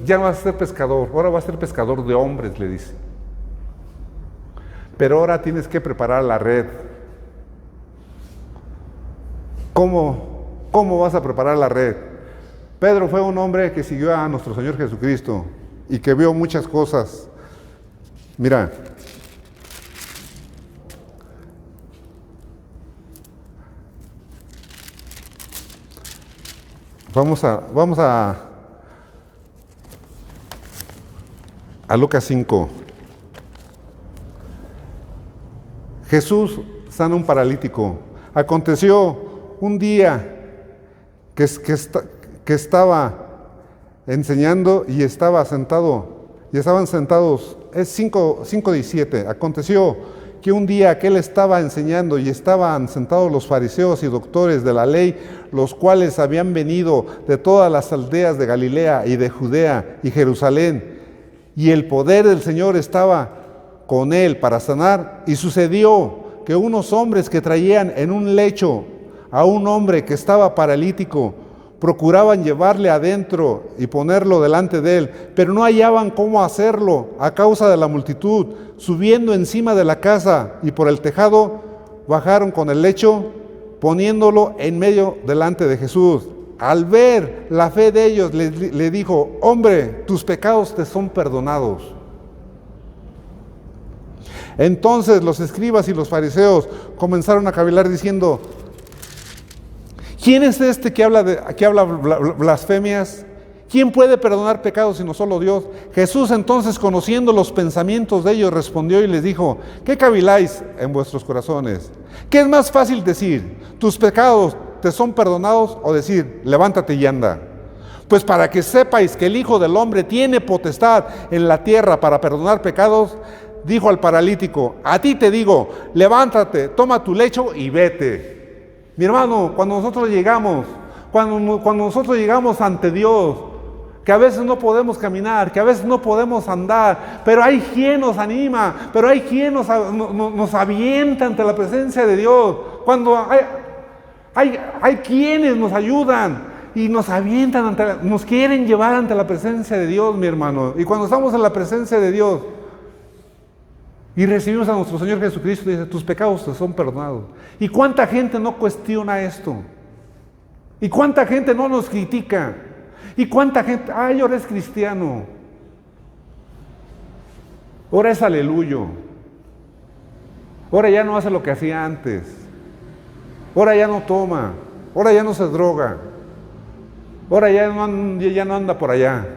ya no vas a ser pescador, ahora vas a ser pescador de hombres, le dice. Pero ahora tienes que preparar la red. ¿Cómo vas a preparar la red? Pedro fue un hombre que siguió a nuestro Señor Jesucristo y que vio muchas cosas. Mira, vamos a Lucas 5. Jesús sana a un paralítico. Aconteció un día que estaba enseñando y estaban sentados, es 5:17. Aconteció que un día que él estaba enseñando y estaban sentados los fariseos y doctores de la ley, los cuales habían venido de todas las aldeas de Galilea y de Judea y Jerusalén, y el poder del Señor estaba con él para sanar. Y sucedió que unos hombres que traían en un lecho a un hombre que estaba paralítico procuraban llevarle adentro y ponerlo delante de él, pero no hallaban cómo hacerlo a causa de la multitud. Subiendo encima de la casa y por el tejado, bajaron con el lecho, poniéndolo en medio delante de Jesús. Al ver la fe de ellos, le dijo: hombre, tus pecados te son perdonados. Entonces los escribas y los fariseos comenzaron a cavilar diciendo: ¿quién es este que habla blasfemias? ¿Quién puede perdonar pecados sino solo Dios? Jesús entonces, conociendo los pensamientos de ellos, respondió y les dijo: ¿qué caviláis en vuestros corazones? ¿Qué es más fácil decir: tus pecados te son perdonados, o decir: levántate y anda? Pues para que sepáis que el Hijo del Hombre tiene potestad en la tierra para perdonar pecados, dijo al paralítico: a ti te digo, levántate, toma tu lecho y vete. Mi hermano, cuando nosotros llegamos ante Dios, que a veces no podemos caminar, que a veces no podemos andar, pero hay quien nos anima, pero hay quien nos avienta ante la presencia de Dios. Cuando hay quienes nos ayudan y nos avientan, nos quieren llevar ante la presencia de Dios, mi hermano. Y cuando estamos en la presencia de Dios y recibimos a nuestro Señor Jesucristo, dice: tus pecados te son perdonados. ¿Y cuánta gente no cuestiona esto? ¿Y cuánta gente no nos critica? ¿Y cuánta gente: ay, ahora es cristiano, ahora es aleluyo, ahora ya no hace lo que hacía antes, ahora ya no toma, ahora ya no se droga, ahora ya no anda por allá?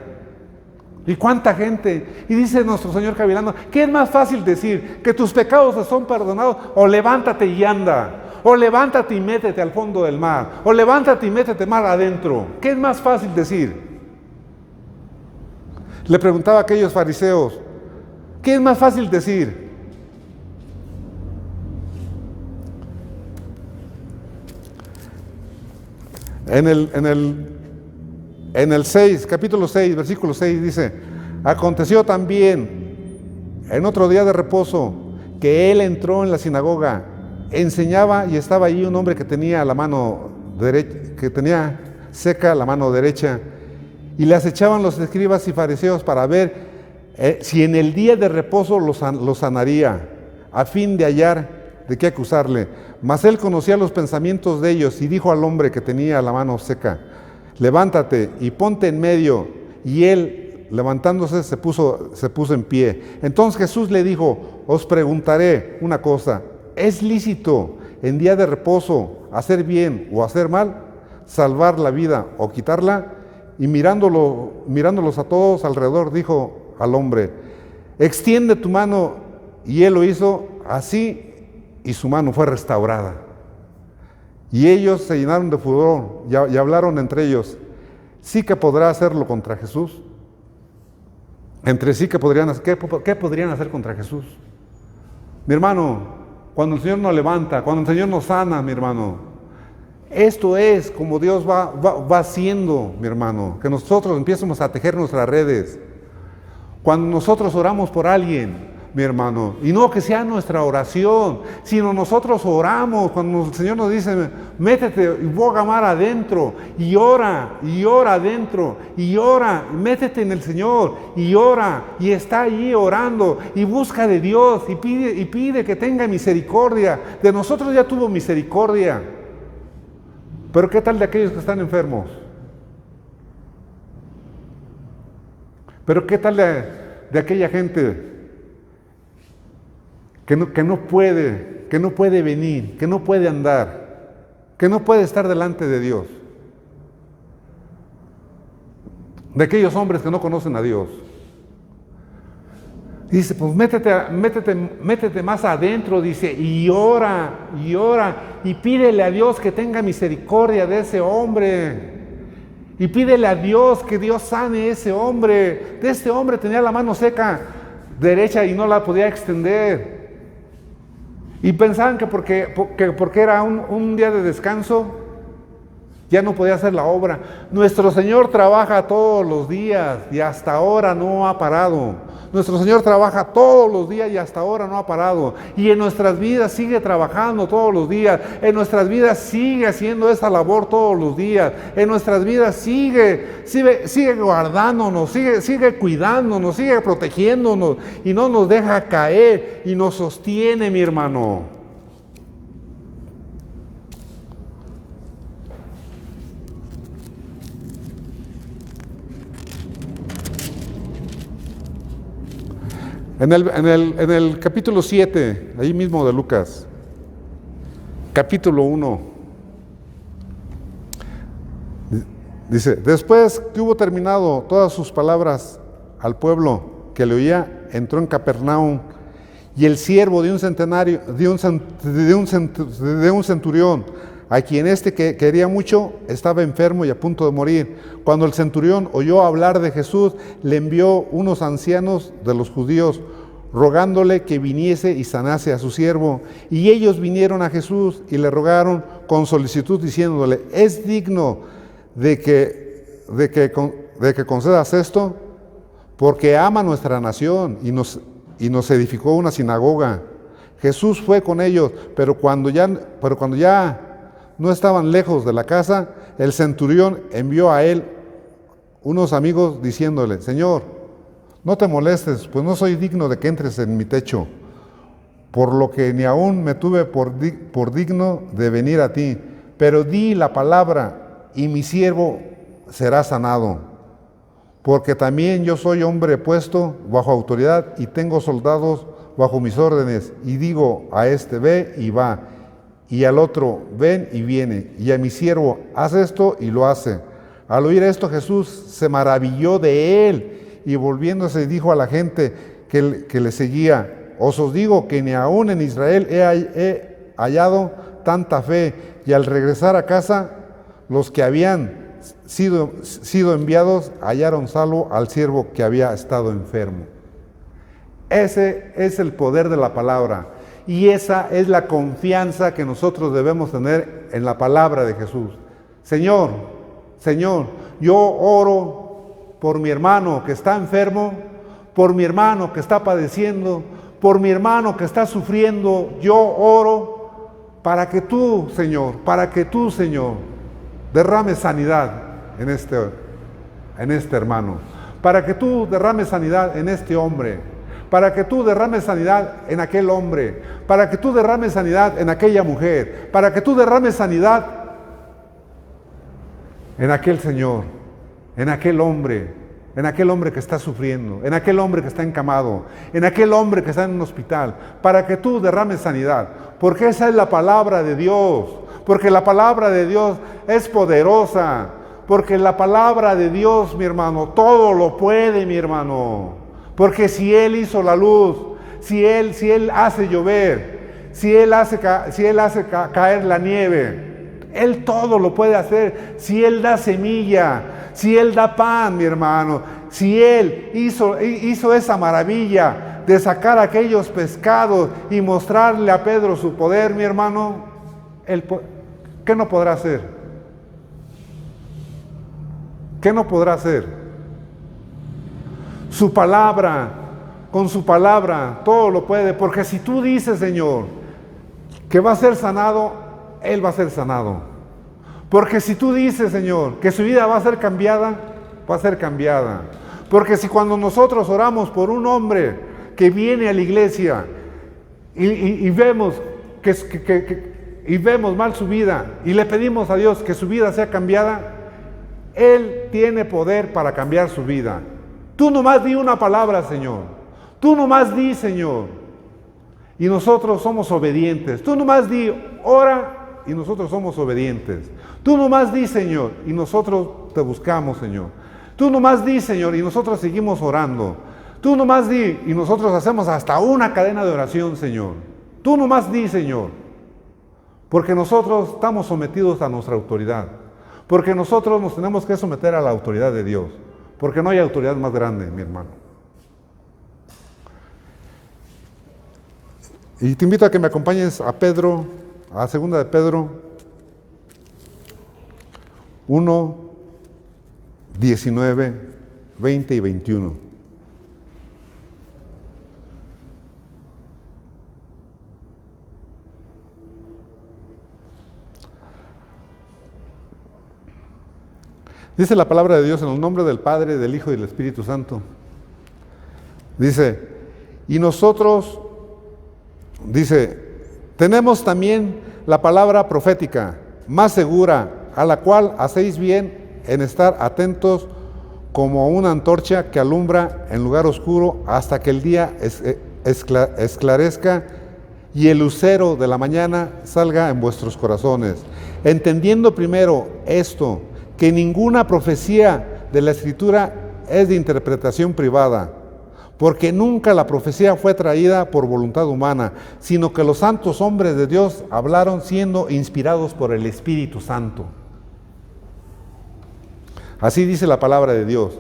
¿Y cuánta gente? Y dice nuestro Señor cavilando: ¿qué es más fácil decir? ¿que tus pecados te son perdonados, o levántate y anda? O levántate y métete al fondo del mar, o levántate y métete mar adentro. ¿Qué es más fácil decir? Le preguntaba a aquellos fariseos: ¿qué es más fácil decir? En el 6, capítulo 6, versículo 6 dice: aconteció también en otro día de reposo que él entró en la sinagoga, enseñaba, y estaba allí un hombre que tenía la mano derecha, que tenía seca la mano derecha, y le acechaban los escribas y fariseos para ver si en el día de reposo lo sanaría, a fin de hallar de qué acusarle. Mas él conocía los pensamientos de ellos y dijo al hombre que tenía la mano seca: levántate y ponte en medio. Y él, levantándose, se puso en pie. Entonces Jesús le dijo: os preguntaré una cosa, ¿es lícito en día de reposo hacer bien o hacer mal, salvar la vida o quitarla? Y mirándolos a todos alrededor, dijo al hombre: extiende tu mano. Y él lo hizo así, y su mano fue restaurada. Y ellos se llenaron de furor y hablaron entre ellos: sí que podrá hacerlo contra Jesús. Entre sí, ¿qué podrían hacer contra Jesús? Mi hermano, cuando el Señor nos levanta, cuando el Señor nos sana, mi hermano, esto es como Dios va haciendo, mi hermano, que nosotros empecemos a tejer nuestras redes. Cuando nosotros oramos por alguien, mi hermano, y no que sea nuestra oración, sino nosotros oramos cuando el Señor nos dice: métete y boga mar adentro, y ora adentro, y ora, métete en el Señor, y ora, y está allí orando, y busca de Dios, y pide que tenga misericordia. De nosotros ya tuvo misericordia, pero ¿qué tal de aquellos que están enfermos? ¿Pero qué tal de aquella gente que no puede venir, que no puede andar, que no puede estar delante de Dios? De aquellos hombres que no conocen a Dios. Dice: pues métete más adentro, dice, y ora, y pídele a Dios que tenga misericordia de ese hombre. Y pídele a Dios que Dios sane ese hombre. De este hombre tenía la mano seca derecha y no la podía extender. Y pensaban que porque era un día de descanso, ya no podía hacer la obra. Nuestro Señor trabaja todos los días y hasta ahora no ha parado. Nuestro Señor trabaja todos los días y hasta ahora no ha parado. Y en nuestras vidas sigue trabajando todos los días. En nuestras vidas sigue haciendo esa labor todos los días. En nuestras vidas sigue guardándonos, sigue cuidándonos, sigue protegiéndonos y no nos deja caer y nos sostiene, mi hermano. En el capítulo 7, ahí mismo de Lucas, capítulo 1, dice, después que hubo terminado todas sus palabras al pueblo que le oía, entró en Capernaum, y el siervo de un centurión, a quien que quería mucho, estaba enfermo y a punto de morir. Cuando el centurión oyó hablar de Jesús, le envió unos ancianos de los judíos, rogándole que viniese y sanase a su siervo. Y ellos vinieron a Jesús y le rogaron con solicitud, diciéndole, ¿es digno de que concedas esto? Porque ama nuestra nación y nos edificó una sinagoga. Jesús fue con ellos, pero cuando ya no estaban lejos de la casa, el centurión envió a él unos amigos diciéndole, Señor, no te molestes, pues no soy digno de que entres en mi techo, por lo que ni aún me tuve por digno de venir a ti, pero di la palabra y mi siervo será sanado, porque también yo soy hombre puesto bajo autoridad y tengo soldados bajo mis órdenes, y digo a este, ve y va, y al otro, ven y viene, y a mi siervo, haz esto y lo hace. Al oír esto, Jesús se maravilló de él, y volviéndose dijo a la gente que le seguía, os digo que ni aún en Israel he hallado tanta fe. Y al regresar a casa, los que habían sido enviados hallaron salvo al siervo que había estado enfermo. Ese es el poder de la palabra. Y esa es la confianza que nosotros debemos tener en la palabra de Jesús. Señor, yo oro por mi hermano que está enfermo, por mi hermano que está padeciendo, por mi hermano que está sufriendo. Yo oro para que tú, Señor, derrames sanidad en este hermano, para que tú derrames sanidad en este hombre, para que tú derrames sanidad en aquel hombre, para que tú derrames sanidad en aquella mujer, para que tú derrames sanidad en aquel Señor, en aquel hombre que está sufriendo, en aquel hombre que está encamado, en aquel hombre que está en un hospital, para que tú derrames sanidad, porque esa es la palabra de Dios, porque la palabra de Dios es poderosa, porque la palabra de Dios, mi hermano, todo lo puede, mi hermano. Porque si Él hizo la luz, si Él hace llover, si Él hace caer la nieve, Él todo lo puede hacer. Si Él da semilla, si Él da pan, mi hermano, si Él hizo esa maravilla de sacar aquellos pescados y mostrarle a Pedro su poder, mi hermano, ¿qué no podrá hacer? ¿Qué no podrá hacer? Su palabra, con su palabra, todo lo puede, porque si tú dices, Señor, que va a ser sanado, Él va a ser sanado. Porque si tú dices, Señor, que su vida va a ser cambiada, va a ser cambiada. Porque si cuando nosotros oramos por un hombre que viene a la iglesia y vemos y vemos mal su vida y le pedimos a Dios que su vida sea cambiada, Él tiene poder para cambiar su vida. Tú nomás di una palabra, Señor. Tú nomás di, Señor. Y nosotros somos obedientes. Tú nomás di, ora, y nosotros somos obedientes. Tú nomás di, Señor, y nosotros te buscamos, Señor. Tú nomás di, Señor, y nosotros seguimos orando. Tú nomás di, y nosotros hacemos hasta una cadena de oración, Señor. Tú nomás di, Señor. Porque nosotros estamos sometidos a nuestra autoridad. Porque nosotros nos tenemos que someter a la autoridad de Dios. Porque no hay autoridad más grande, mi hermano. Y te invito a que me acompañes a Pedro, a 2 de Pedro 1, 19, 20 y 21. Dice la palabra de Dios en el nombre del Padre, del Hijo y del Espíritu Santo. Dice, y nosotros, dice, tenemos también la palabra profética, más segura, a la cual hacéis bien en estar atentos como una antorcha que alumbra en lugar oscuro hasta que el día esclarezca y el lucero de la mañana salga en vuestros corazones. Entendiendo primero esto, que ninguna profecía de la Escritura es de interpretación privada, porque nunca la profecía fue traída por voluntad humana, sino que los santos hombres de Dios hablaron siendo inspirados por el Espíritu Santo. Así dice la palabra de Dios.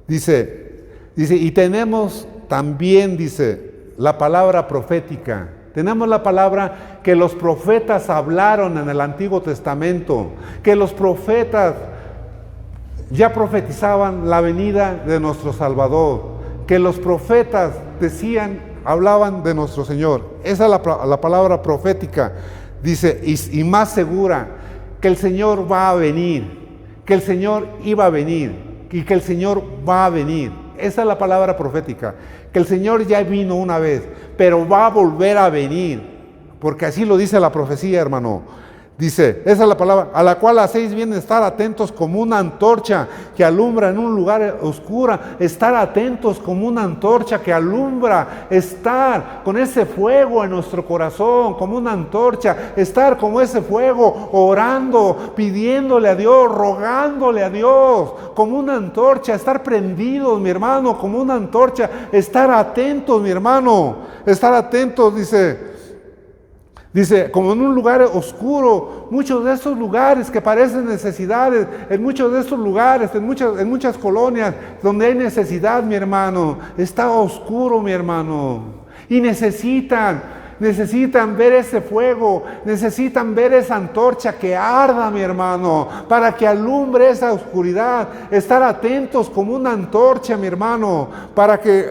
Dice, y tenemos también, dice, la palabra profética. Tenemos la palabra que los profetas hablaron en el Antiguo Testamento, que los profetas ya profetizaban la venida de nuestro Salvador, que los profetas decían, hablaban de nuestro Señor. Esa es la palabra profética. Dice, y más segura, que el Señor va a venir, que el Señor iba a venir y que el Señor va a venir. Esa es la palabra profética, que el Señor ya vino una vez, pero va a volver a venir, porque así lo dice la profecía, hermano. Dice, esa es la palabra, a la cual hacéis bien estar atentos como una antorcha que alumbra en un lugar oscuro, estar atentos como una antorcha que alumbra, estar con ese fuego en nuestro corazón, como una antorcha, estar como ese fuego, orando, pidiéndole a Dios, rogándole a Dios, como una antorcha, estar prendidos, mi hermano, como una antorcha, estar atentos, mi hermano, estar atentos, Dice, como en un lugar oscuro, muchos de estos lugares que parecen necesidades, en muchos de estos lugares, en muchas colonias donde hay necesidad, mi hermano, está oscuro, mi hermano, y necesitan ver ese fuego, necesitan ver esa antorcha que arda, mi hermano, para que alumbre esa oscuridad, estar atentos como una antorcha, mi hermano, para que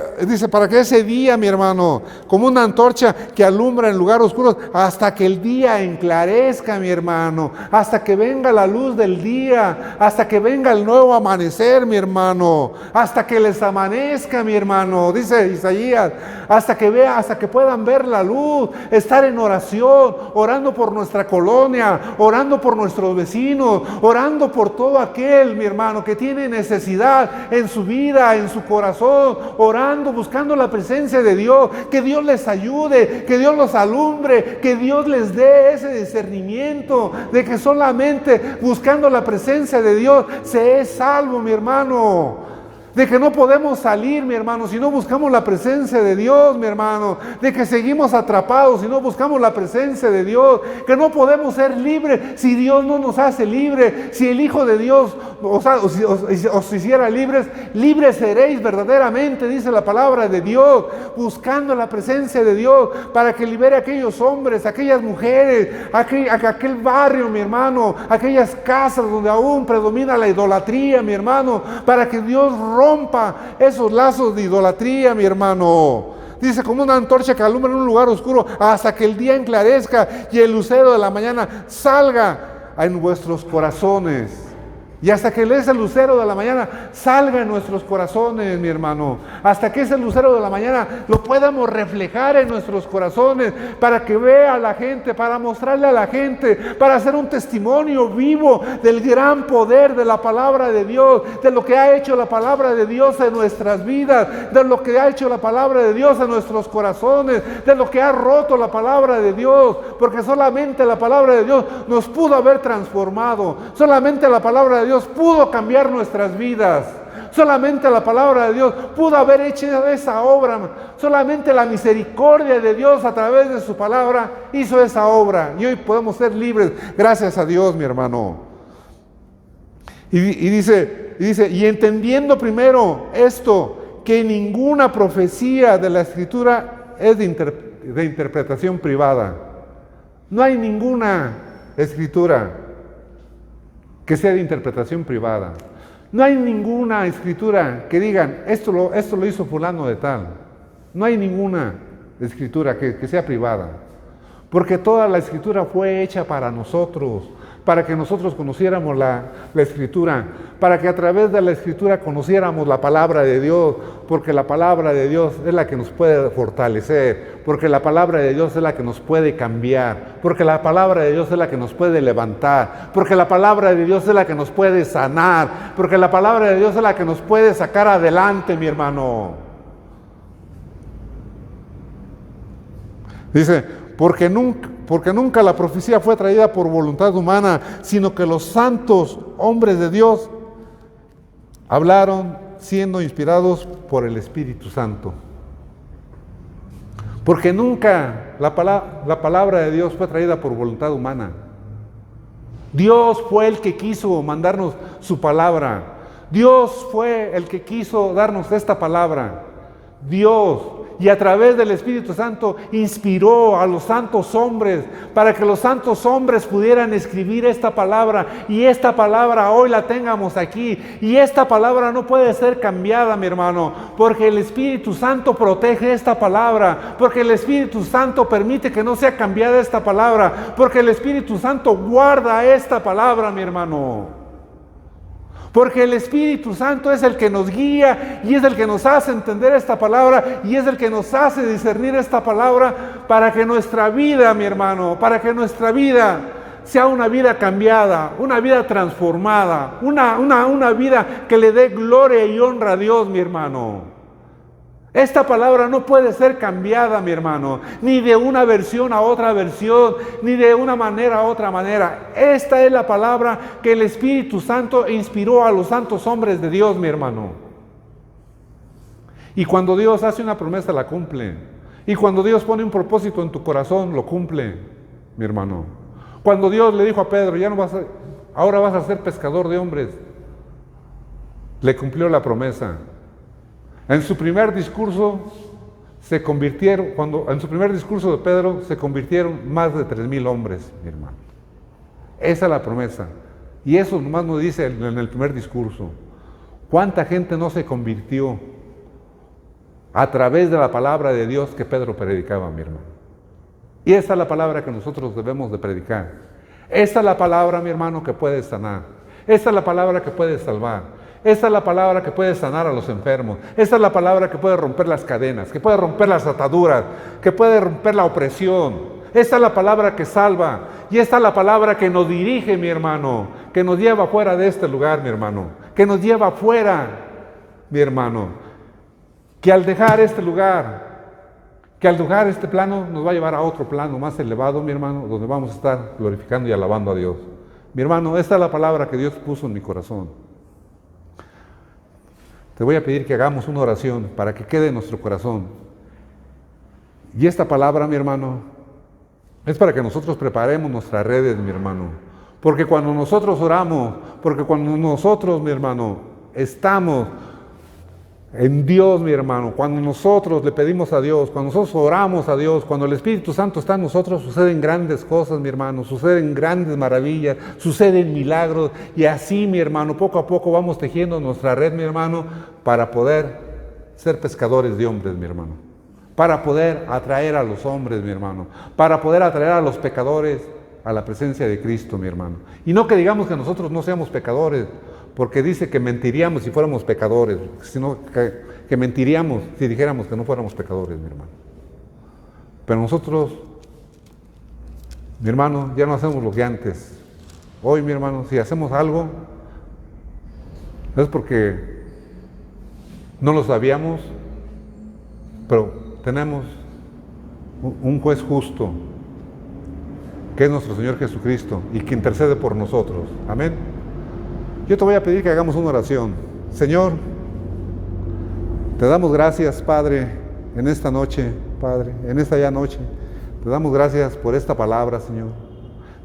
ese día, mi hermano, como una antorcha que alumbra en lugares oscuros, hasta que el día enclarezca, mi hermano, hasta que venga la luz del día, hasta que venga el nuevo amanecer, mi hermano, hasta que les amanezca, mi hermano, dice Isaías, hasta que puedan ver la luz, estar en oración, orando por nuestra colonia, orando por nuestros vecinos, orando por todo aquel, mi hermano, que tiene necesidad en su vida, en su corazón, orando, buscando la presencia de Dios, que Dios les ayude, que Dios los alumbre, que Dios les dé ese discernimiento de que solamente buscando la presencia de Dios se es salvo, mi hermano. De que no podemos salir, mi hermano, si no buscamos la presencia de Dios, mi hermano. De que seguimos atrapados si no buscamos la presencia de Dios. Que no podemos ser libres si Dios no nos hace libres. Si el Hijo de Dios os hiciera libres, libres seréis verdaderamente, dice la palabra de Dios. Buscando la presencia de Dios para que libere a aquellos hombres, a aquellas mujeres, a aquel barrio, mi hermano, aquellas casas donde aún predomina la idolatría, mi hermano, para que Dios rompa esos lazos de idolatría, mi hermano. Dice, como una antorcha que alumbra en un lugar oscuro hasta que el día enclarezca y el lucero de la mañana salga en vuestros corazones. Y hasta que ese lucero de la mañana salga en nuestros corazones, mi hermano. Hasta que ese lucero de la mañana lo podamos reflejar en nuestros corazones para que vea a la gente, para mostrarle a la gente, para hacer un testimonio vivo del gran poder de la palabra de Dios, de lo que ha hecho la palabra de Dios en nuestras vidas, de lo que ha hecho la palabra de Dios en nuestros corazones, de lo que ha roto la palabra de Dios, porque solamente la palabra de Dios nos pudo haber transformado, solamente la palabra de Dios pudo cambiar nuestras vidas. Solamente la palabra de Dios pudo haber hecho esa obra. Solamente la misericordia de Dios a través de su palabra hizo esa obra. Y hoy podemos ser libres gracias a Dios, mi hermano. Y dice, y entendiendo primero esto, que ninguna profecía de la Escritura es de interpretación privada. No hay ninguna escritura que sea de interpretación privada. No hay ninguna escritura que digan, esto lo hizo fulano de tal. No hay ninguna escritura que sea privada. Porque toda la escritura fue hecha para nosotros, para que nosotros conociéramos la escritura, para que a través de la escritura conociéramos la palabra de Dios, porque la palabra de Dios es la que nos puede fortalecer, porque la palabra de Dios es la que nos puede cambiar, porque la palabra de Dios es la que nos puede levantar, porque la palabra de Dios es la que nos puede sanar, porque la palabra de Dios es la que nos puede sacar adelante, mi hermano. Dice, porque nunca la profecía fue traída por voluntad humana, sino que los santos hombres de Dios hablaron siendo inspirados por el Espíritu Santo. Porque nunca la palabra de Dios fue traída por voluntad humana. Dios fue el que quiso mandarnos su palabra. Dios fue el que quiso darnos esta palabra. Dios, y a través del Espíritu Santo inspiró a los santos hombres para que los santos hombres pudieran escribir esta palabra, y esta palabra hoy la tengamos aquí, y esta palabra no puede ser cambiada, mi hermano, porque el Espíritu Santo protege esta palabra, porque el Espíritu Santo permite que no sea cambiada esta palabra, porque el Espíritu Santo guarda esta palabra, mi hermano. Porque el Espíritu Santo es el que nos guía y es el que nos hace entender esta palabra y es el que nos hace discernir esta palabra para que nuestra vida, mi hermano, para que nuestra vida sea una vida cambiada, una vida transformada, una vida que le dé gloria y honra a Dios, mi hermano. Esta palabra no puede ser cambiada, mi hermano, ni de una versión a otra versión, ni de una manera a otra manera. Esta es la palabra que el Espíritu Santo inspiró a los santos hombres de Dios, mi hermano. Y cuando Dios hace una promesa, la cumple. Y cuando Dios pone un propósito en tu corazón, lo cumple, mi hermano. Cuando Dios le dijo a Pedro, ahora vas a ser pescador de hombres, le cumplió la promesa. En su primer discurso en su primer discurso de Pedro se convirtieron más de 3,000 hombres, mi hermano. Esa es la promesa. Y eso nomás nos dice en el primer discurso. ¿Cuánta gente no se convirtió a través de la palabra de Dios que Pedro predicaba, mi hermano? Y esa es la palabra que nosotros debemos de predicar. Esa es la palabra, mi hermano, que puede sanar. Esa es la palabra que puede salvar. Esta es la palabra que puede sanar a los enfermos. Esta es la palabra que puede romper las cadenas, que puede romper las ataduras, que puede romper la opresión. Esta es la palabra que salva. Y esta es la palabra que nos dirige, mi hermano, que nos lleva fuera de este lugar, mi hermano, que nos lleva fuera, mi hermano, que al dejar este lugar, que al dejar este plano nos va a llevar a otro plano más elevado, mi hermano, donde vamos a estar glorificando y alabando a Dios. Mi hermano, esta es la palabra que Dios puso en mi corazón. Te voy a pedir que hagamos una oración para que quede en nuestro corazón. Y esta palabra, mi hermano, es para que nosotros preparemos nuestras redes, mi hermano. Porque cuando nosotros oramos, porque cuando nosotros, mi hermano, estamos en Dios, mi hermano, cuando nosotros le pedimos a Dios, cuando nosotros oramos a Dios, cuando el Espíritu Santo está en nosotros, suceden grandes cosas, mi hermano, suceden grandes maravillas, suceden milagros, y así, mi hermano, poco a poco vamos tejiendo nuestra red, mi hermano, para poder ser pescadores de hombres, mi hermano, para poder atraer a los hombres, mi hermano, para poder atraer a los pecadores a la presencia de Cristo, mi hermano. Y no que digamos que nosotros no seamos pecadores, porque dice que mentiríamos si fuéramos pecadores, sino que mentiríamos si dijéramos que no fuéramos pecadores, mi hermano. Pero nosotros, mi hermano, ya no hacemos lo que antes. Hoy, mi hermano, si hacemos algo, es porque no lo sabíamos, pero tenemos un juez justo, que es nuestro Señor Jesucristo, y que intercede por nosotros. Amén. Yo te voy a pedir que hagamos una oración. Señor, te damos gracias, Padre, en esta noche, Padre, en esta ya noche. Te damos gracias por esta palabra, Señor.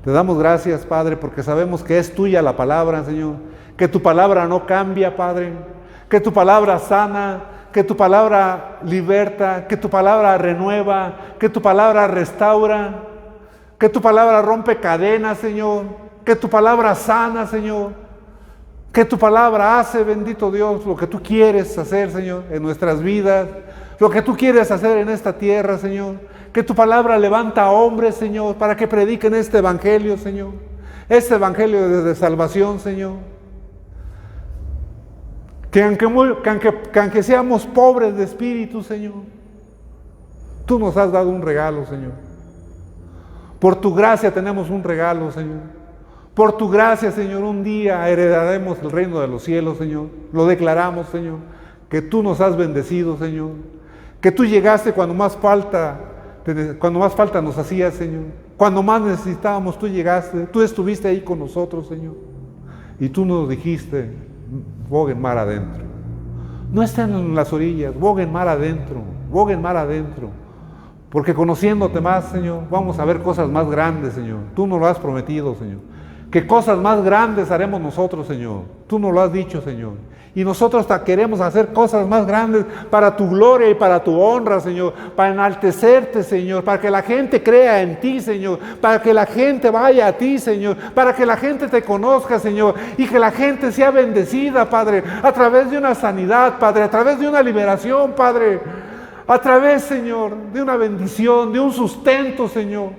Te damos gracias, Padre, porque sabemos que es tuya la palabra, Señor. Que tu palabra no cambia, Padre. Que tu palabra sana, que tu palabra liberta, que tu palabra renueva, que tu palabra restaura, que tu palabra rompe cadenas, Señor. que tu palabra sana, Señor, que tu palabra hace, bendito Dios, lo que tú quieres hacer, Señor, en nuestras vidas, lo que tú quieres hacer en esta tierra, Señor, que tu palabra levanta a hombres, Señor, para que prediquen este evangelio, Señor, este evangelio de salvación, Señor, que aunque seamos pobres de espíritu, Señor, tú nos has dado un regalo, Señor. Por tu gracia tenemos un regalo, Señor. Por tu gracia, Señor, un día heredaremos el reino de los cielos, Señor. Lo declaramos, Señor, que tú nos has bendecido, Señor. Que tú llegaste cuando más falta nos hacías, Señor. Cuando más necesitábamos, tú llegaste. Tú estuviste ahí con nosotros, Señor. Y tú nos dijiste, boguen mar adentro. No estén en las orillas, boguen mar adentro, boguen mar adentro. Porque conociéndote más, Señor, vamos a ver cosas más grandes, Señor. Tú nos lo has prometido, Señor. Que cosas más grandes haremos nosotros, Señor. Tú nos lo has dicho, Señor. Y nosotros hasta queremos hacer cosas más grandes para tu gloria y para tu honra, Señor. Para enaltecerte, Señor. Para que la gente crea en ti, Señor. Para que la gente vaya a ti, Señor. Para que la gente te conozca, Señor. Y que la gente sea bendecida, Padre. A través de una sanidad, Padre. A través de una liberación, Padre. A través, Señor, de una bendición, de un sustento, Señor.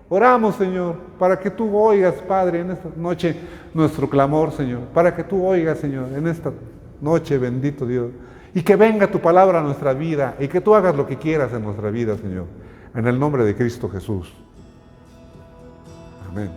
Oramos, Señor, para que tú oigas, Padre, en esta noche nuestro clamor, Señor. Para que tú oigas, Señor, en esta noche, bendito Dios. Y que venga tu palabra a nuestra vida y que tú hagas lo que quieras en nuestra vida, Señor. En el nombre de Cristo Jesús. Amén.